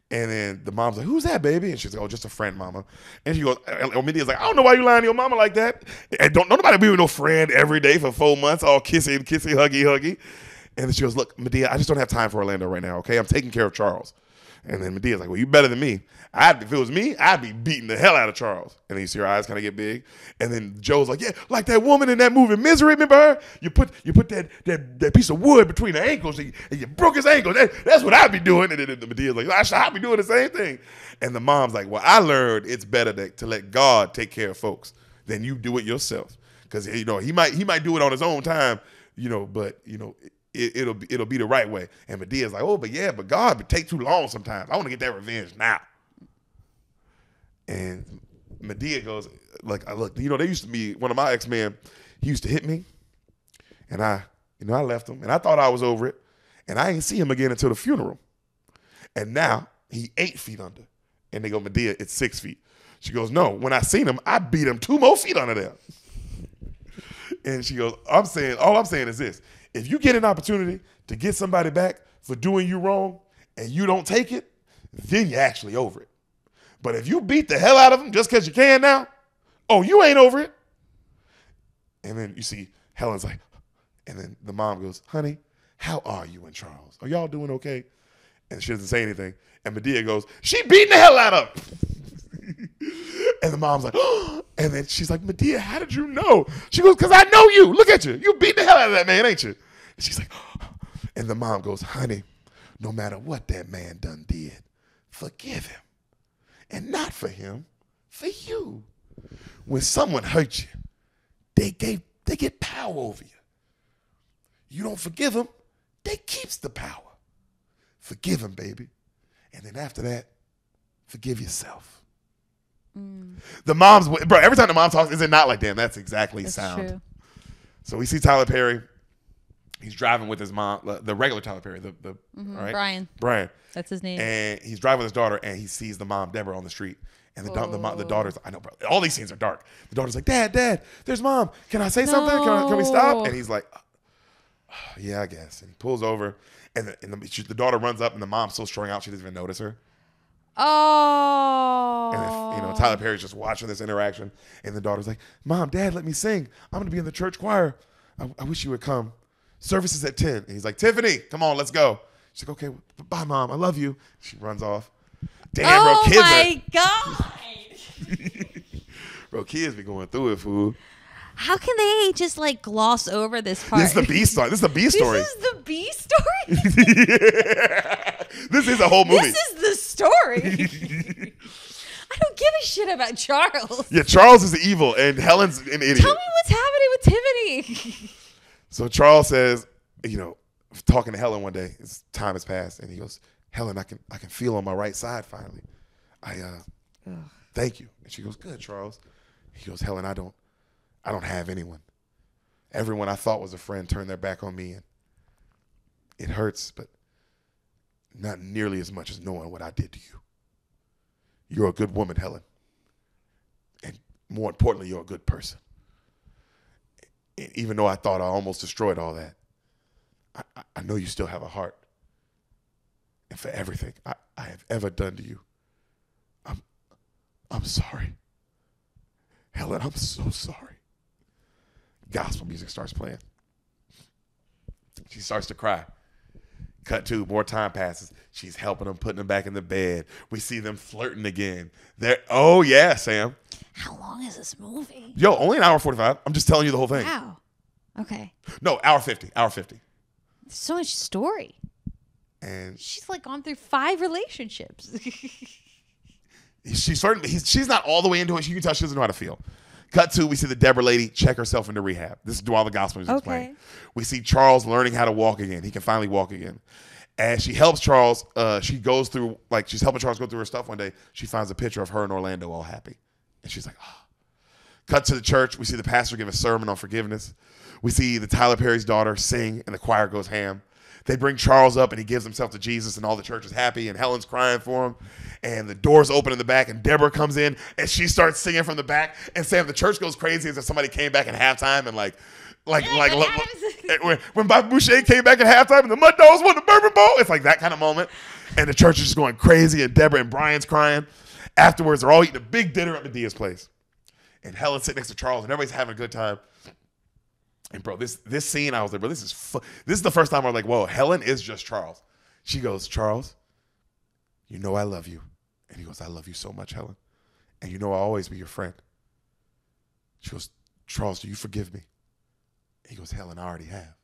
And then the mom's like, who's that, baby? And she's like, oh, just a friend, mama. And she goes, Medea's like, I don't know why you lying to your mama like that. And don't nobody be with no friend every day for 4 months, all kissy, huggy. And then she goes, look, Madea, I just don't have time for Orlando right now, okay? I'm taking care of Charles. And then Medea's like, well, you better than me. If it was me, I'd be beating the hell out of Charles. And then you see her eyes kind of get big. And then Joe's like, yeah, like that woman in that movie Misery, remember her? You put that piece of wood between the ankles and you broke his ankle. That's what I'd be doing. And then Medea's like, I'd be doing the same thing. And the mom's like, well, I learned it's better to let God take care of folks than you do it yourself. Because, you know, he might do it on his own time, you know, but, you know, it'll be the right way. And Medea's like, oh, but God would take too long sometimes. I want to get that revenge now. And Madea goes, like, look, you know, there used to be one of my ex-men, he used to hit me. And I left him. And I thought I was over it. And I ain't see him again until the funeral. And now he 8 feet under. And they go, Madea, it's 6 feet. She goes, no, when I seen him, I beat him 2 more feet under there. And she goes, all I'm saying is this. If you get an opportunity to get somebody back for doing you wrong and you don't take it, then you're actually over it. But if you beat the hell out of them just because you can now, oh, you ain't over it. And then you see Helen's like, and then the mom goes, honey, how are you and Charles? Are y'all doing okay? And she doesn't say anything. And Madea goes, she beating the hell out of him. And the mom's like, oh. And then she's like, Madea, how did you know? She goes, because I know you. Look at you. You beat the hell out of that man, ain't you? And she's like, oh. And the mom goes, honey, no matter what that man done did, forgive him. And not for him, for you. When someone hurts you, they get power over you. You don't forgive them, they keeps the power. Forgive him, baby. And then after that, forgive yourself. The mom's, bro, every time the mom talks, is it not like, damn, that's exactly sound. True. So we see Tyler Perry. He's driving with his mom, the regular Tyler Perry, right? Brian. That's his name. And he's driving with his daughter, and he sees the mom, Deborah, on the street. And the daughter's, I know, bro, all these scenes are dark. The daughter's like, Dad, there's Mom. Can I say something? Can we stop? And he's like, yeah, I guess. And he pulls over, and the daughter runs up, and the mom's so strung out she doesn't even notice her. Oh. And if, Tyler Perry's just watching this interaction, and the daughter's like, Mom, Dad, let me sing. I'm going to be in the church choir. I wish you would come. Service is at 10. And he's like, Tiffany, come on, let's go. She's like, okay, bye, Mom. I love you. She runs off. Damn, bro, kids. Oh, my God. Bro, kids be going through it, fool. How can they just, like, gloss over this part? This is the B story. This is the B story. This is the B story? Yeah. This is a whole movie. This is the story. I don't give a shit about Charles. Yeah, Charles is evil, and Helen's an idiot. Tell me what's happening with Tiffany. So Charles says, talking to Helen one day, time has passed, and he goes, Helen, I can feel on my right side finally. Thank you. And she goes, good, Charles. He goes, Helen, I don't have anyone. Everyone I thought was a friend turned their back on me, and it hurts, but not nearly as much as knowing what I did to you. You're a good woman, Helen. And more importantly, you're a good person. And even though I thought I almost destroyed all that, I know you still have a heart. and for everything I have ever done to you. I'm sorry. Helen, I'm so sorry. Gospel music starts playing. She starts to cry. Cut to, more time passes. She's helping him, putting him back in the bed. We see them flirting again. Oh, yeah, Sam. How long is this movie? Yo, only an hour 45. I'm just telling you the whole thing. Wow. Okay. No, hour 50. Hour 50. There's so much story. And she's like gone through 5 relationships. she's not all the way into it. You can tell she doesn't know how to feel. Cut to, we see the Deborah lady check herself into rehab. This is while the gospel music's playing. We see Charles learning how to walk again. He can finally walk again. As she helps Charles, she goes through, like she's helping Charles go through her stuff one day. She finds a picture of her and Orlando all happy. And she's like, oh. Cut to the church. We see the pastor give a sermon on forgiveness. We see the Tyler Perry's daughter sing and the choir goes ham. They bring Charles up and he gives himself to Jesus and all the church is happy and Helen's crying for him. And the doors open in the back and Deborah comes in and she starts singing from the back. And Sam, the church goes crazy as if somebody came back at halftime and when Bobby Boucher came back at halftime and the Mud Dogs won the Bourbon Bowl. It's like that kind of moment. And the church is just going crazy and Deborah and Brian's crying. Afterwards, they're all eating a big dinner at Medea's place. And Helen's sitting next to Charles and everybody's having a good time. And bro, this scene, I was like, bro, this is the first time I was like, whoa, Helen is just Charles. She goes, Charles, you know I love you. And he goes, I love you so much, Helen. And you know I'll always be your friend. She goes, Charles, do you forgive me? He goes, Helen, I already have.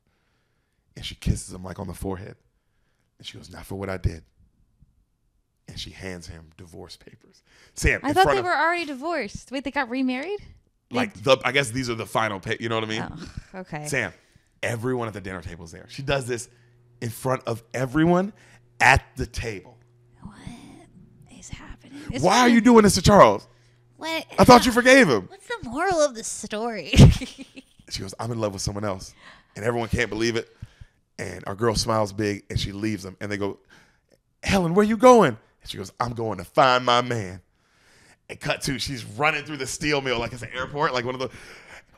And she kisses him like on the forehead. And she goes, not for what I did. And she hands him divorce papers. Sam, I thought they were already divorced. Wait, they got remarried? I guess these are the final, you know what I mean? Oh, okay. Sam, everyone at the dinner table is there. She does this in front of everyone at the table. What is happening? Why are you doing this to Charles? What? I thought you forgave him. What's the moral of the story? She goes, I'm in love with someone else. And everyone can't believe it. And our girl smiles big and she leaves them. And they go, Helen, where you going? And she goes, I'm going to find my man. And cut to, she's running through the steel mill like it's an airport, like one of the,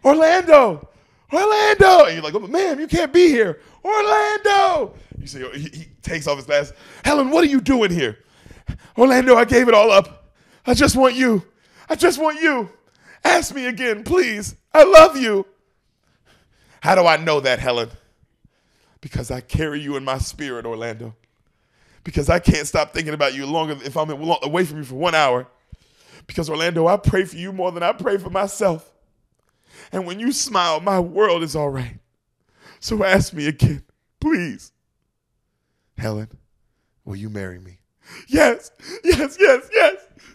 Orlando! And you're like, oh, ma'am, you can't be here. Orlando! You see, he takes off his mask. Helen, what are you doing here? Orlando, I gave it all up. I just want you. Ask me again, please. I love you. How do I know that, Helen? Because I carry you in my spirit, Orlando. Because I can't stop thinking about you longer if I'm away from you for 1 hour. Because, Orlando, I pray for you more than I pray for myself. And when you smile, my world is all right. So ask me again, please. Helen, will you marry me? Yes.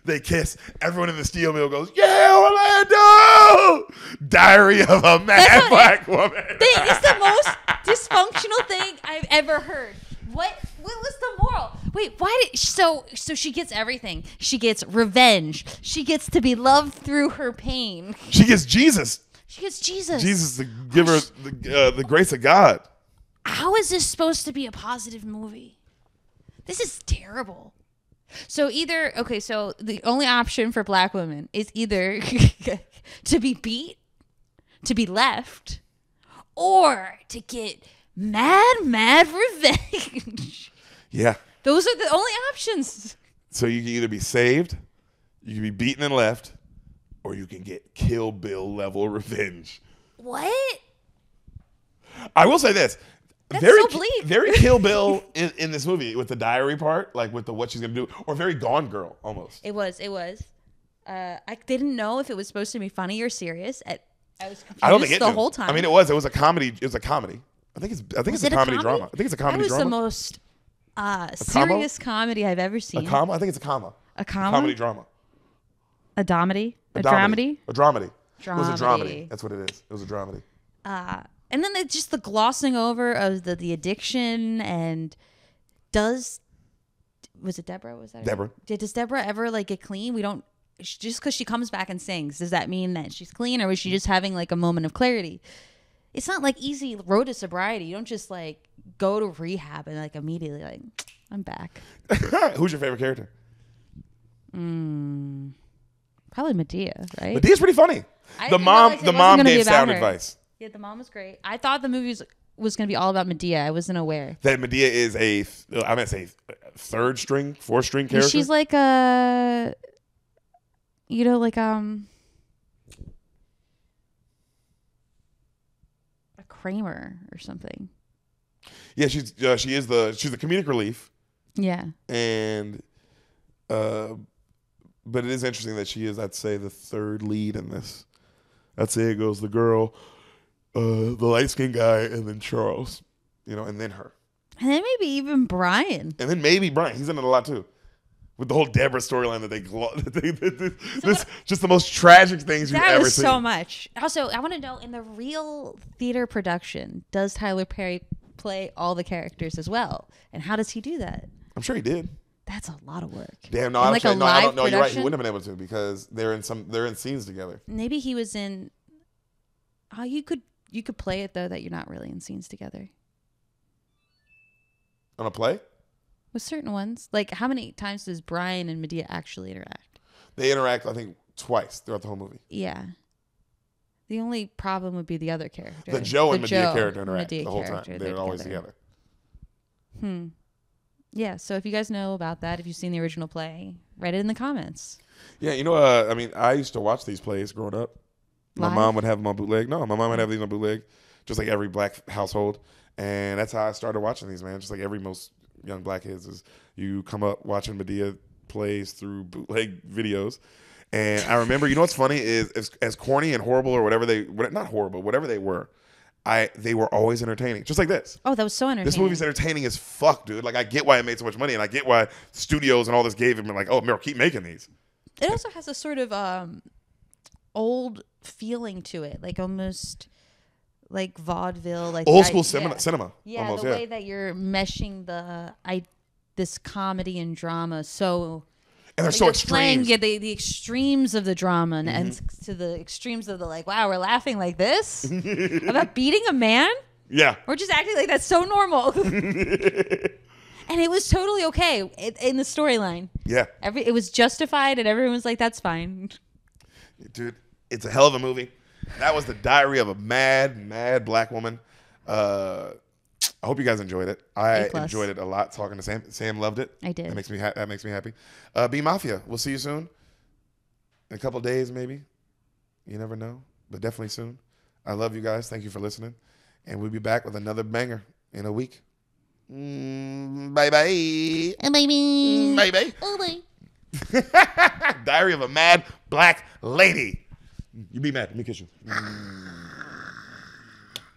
They kiss. Everyone in the steel mill goes, yeah, Orlando! Diary of a Mad Black Woman. It's the most dysfunctional thing I've ever heard. What was the moral? Wait, why did so she gets everything. She gets revenge. She gets to be loved through her pain. She gets Jesus. Jesus to give her the grace of God. How is this supposed to be a positive movie? This is terrible. So the only option for black women is either to be beat, to be left, or to get mad revenge. Yeah. Those are the only options. So you can either be saved, you can be beaten and left, or you can get Kill Bill level revenge. What? I will say this. That's so bleak. Very Kill Bill in this movie with the diary part, like with the what she's going to do, or very Gone Girl almost. It was. I didn't know if it was supposed to be funny or serious. I was confused I don't think the whole time. I mean, it was a comedy. It was a comedy. I think it's a comedy drama. I think it's a comedy drama. That was the most serious comedy I've ever seen. A comma? I think it's a comma. A comma? A comedy drama. A dramedy? A dramedy. It was a dramedy. That's what it is. It was a dramedy. And then just the glossing over of the addiction and was it Deborah? Was that Deborah? Does Deborah ever get clean? We don't. Just because she comes back and sings, does that mean that she's clean, or was she just having a moment of clarity? It's not easy road to sobriety. You don't just go to rehab and immediately I'm back. Who's your favorite character? Probably Madea, right? Medea's pretty funny. The mom gave sound advice. Yeah, the mom was great. I thought the movie was was going to be all about Madea. I wasn't aware. That Madea is I'm going to say third string, fourth string character. She's like a, like a Kramer or something. Yeah, she's the comedic relief. Yeah. And but it is interesting that she is, I'd say, the third lead in this. I'd say it goes the girl, the light-skinned guy, and then Charles, and then her. And then maybe even Brian. And then maybe Brian. He's in it a lot, too. With the whole Deborah storyline that just the most tragic things you've ever seen. That was so much. Also, I want to know, in the real theater production, does Tyler Perry play all the characters as well? And how does he do that? I'm sure he did. That's a lot of work. Damn, no, I don't know. You're right. He wouldn't have been able to because they're in scenes together. Maybe he was in. Oh, you could play it though that you're not really in scenes together. On a play? With certain ones, like how many times does Brian and Madea actually interact? They interact, I think, twice throughout the whole movie. Yeah. The only problem would be the other character. The Joe and Madea character interact the whole time. They're always together. Yeah, so if you guys know about that, if you've seen the original play, write it in the comments. Yeah, I used to watch these plays growing up. My mom would have them on bootleg. No, my mom would have these on bootleg, just like every black household. And that's how I started watching these, man. Just like most young black kids is you come up watching Madea plays through bootleg videos. And I remember, what's funny is as corny and horrible or whatever whatever they were, they were always entertaining, just like this. Oh, that was so entertaining. This movie's entertaining as fuck, dude. Like, I get why it made so much money, and I get why studios and all this gave him, like, oh, Meryl, keep making these. It also has a sort of old feeling to it, like almost like vaudeville, like old school cinema. Yeah, almost, the way that you're meshing this comedy and drama so. And they're so extreme. Yeah, the extremes of the drama and to the extremes of the wow, we're laughing like this about beating a man. Yeah, we're just acting like that's so normal. And it was totally okay in the storyline. Yeah, it was justified, and everyone was like, "That's fine." Dude, it's a hell of a movie. That was the diary of a mad black woman. I hope you guys enjoyed it. I enjoyed it a lot talking to Sam. Sam loved it. I did. That makes me happy. B Mafia, we'll see you soon. In a couple of days, maybe. You never know, but definitely soon. I love you guys. Thank you for listening. And we'll be back with another banger in a week. Bye-bye. Bye-bye. Bye-bye. Oh, bye. Diary of a Mad Black Lady. You be mad. Let me kiss you.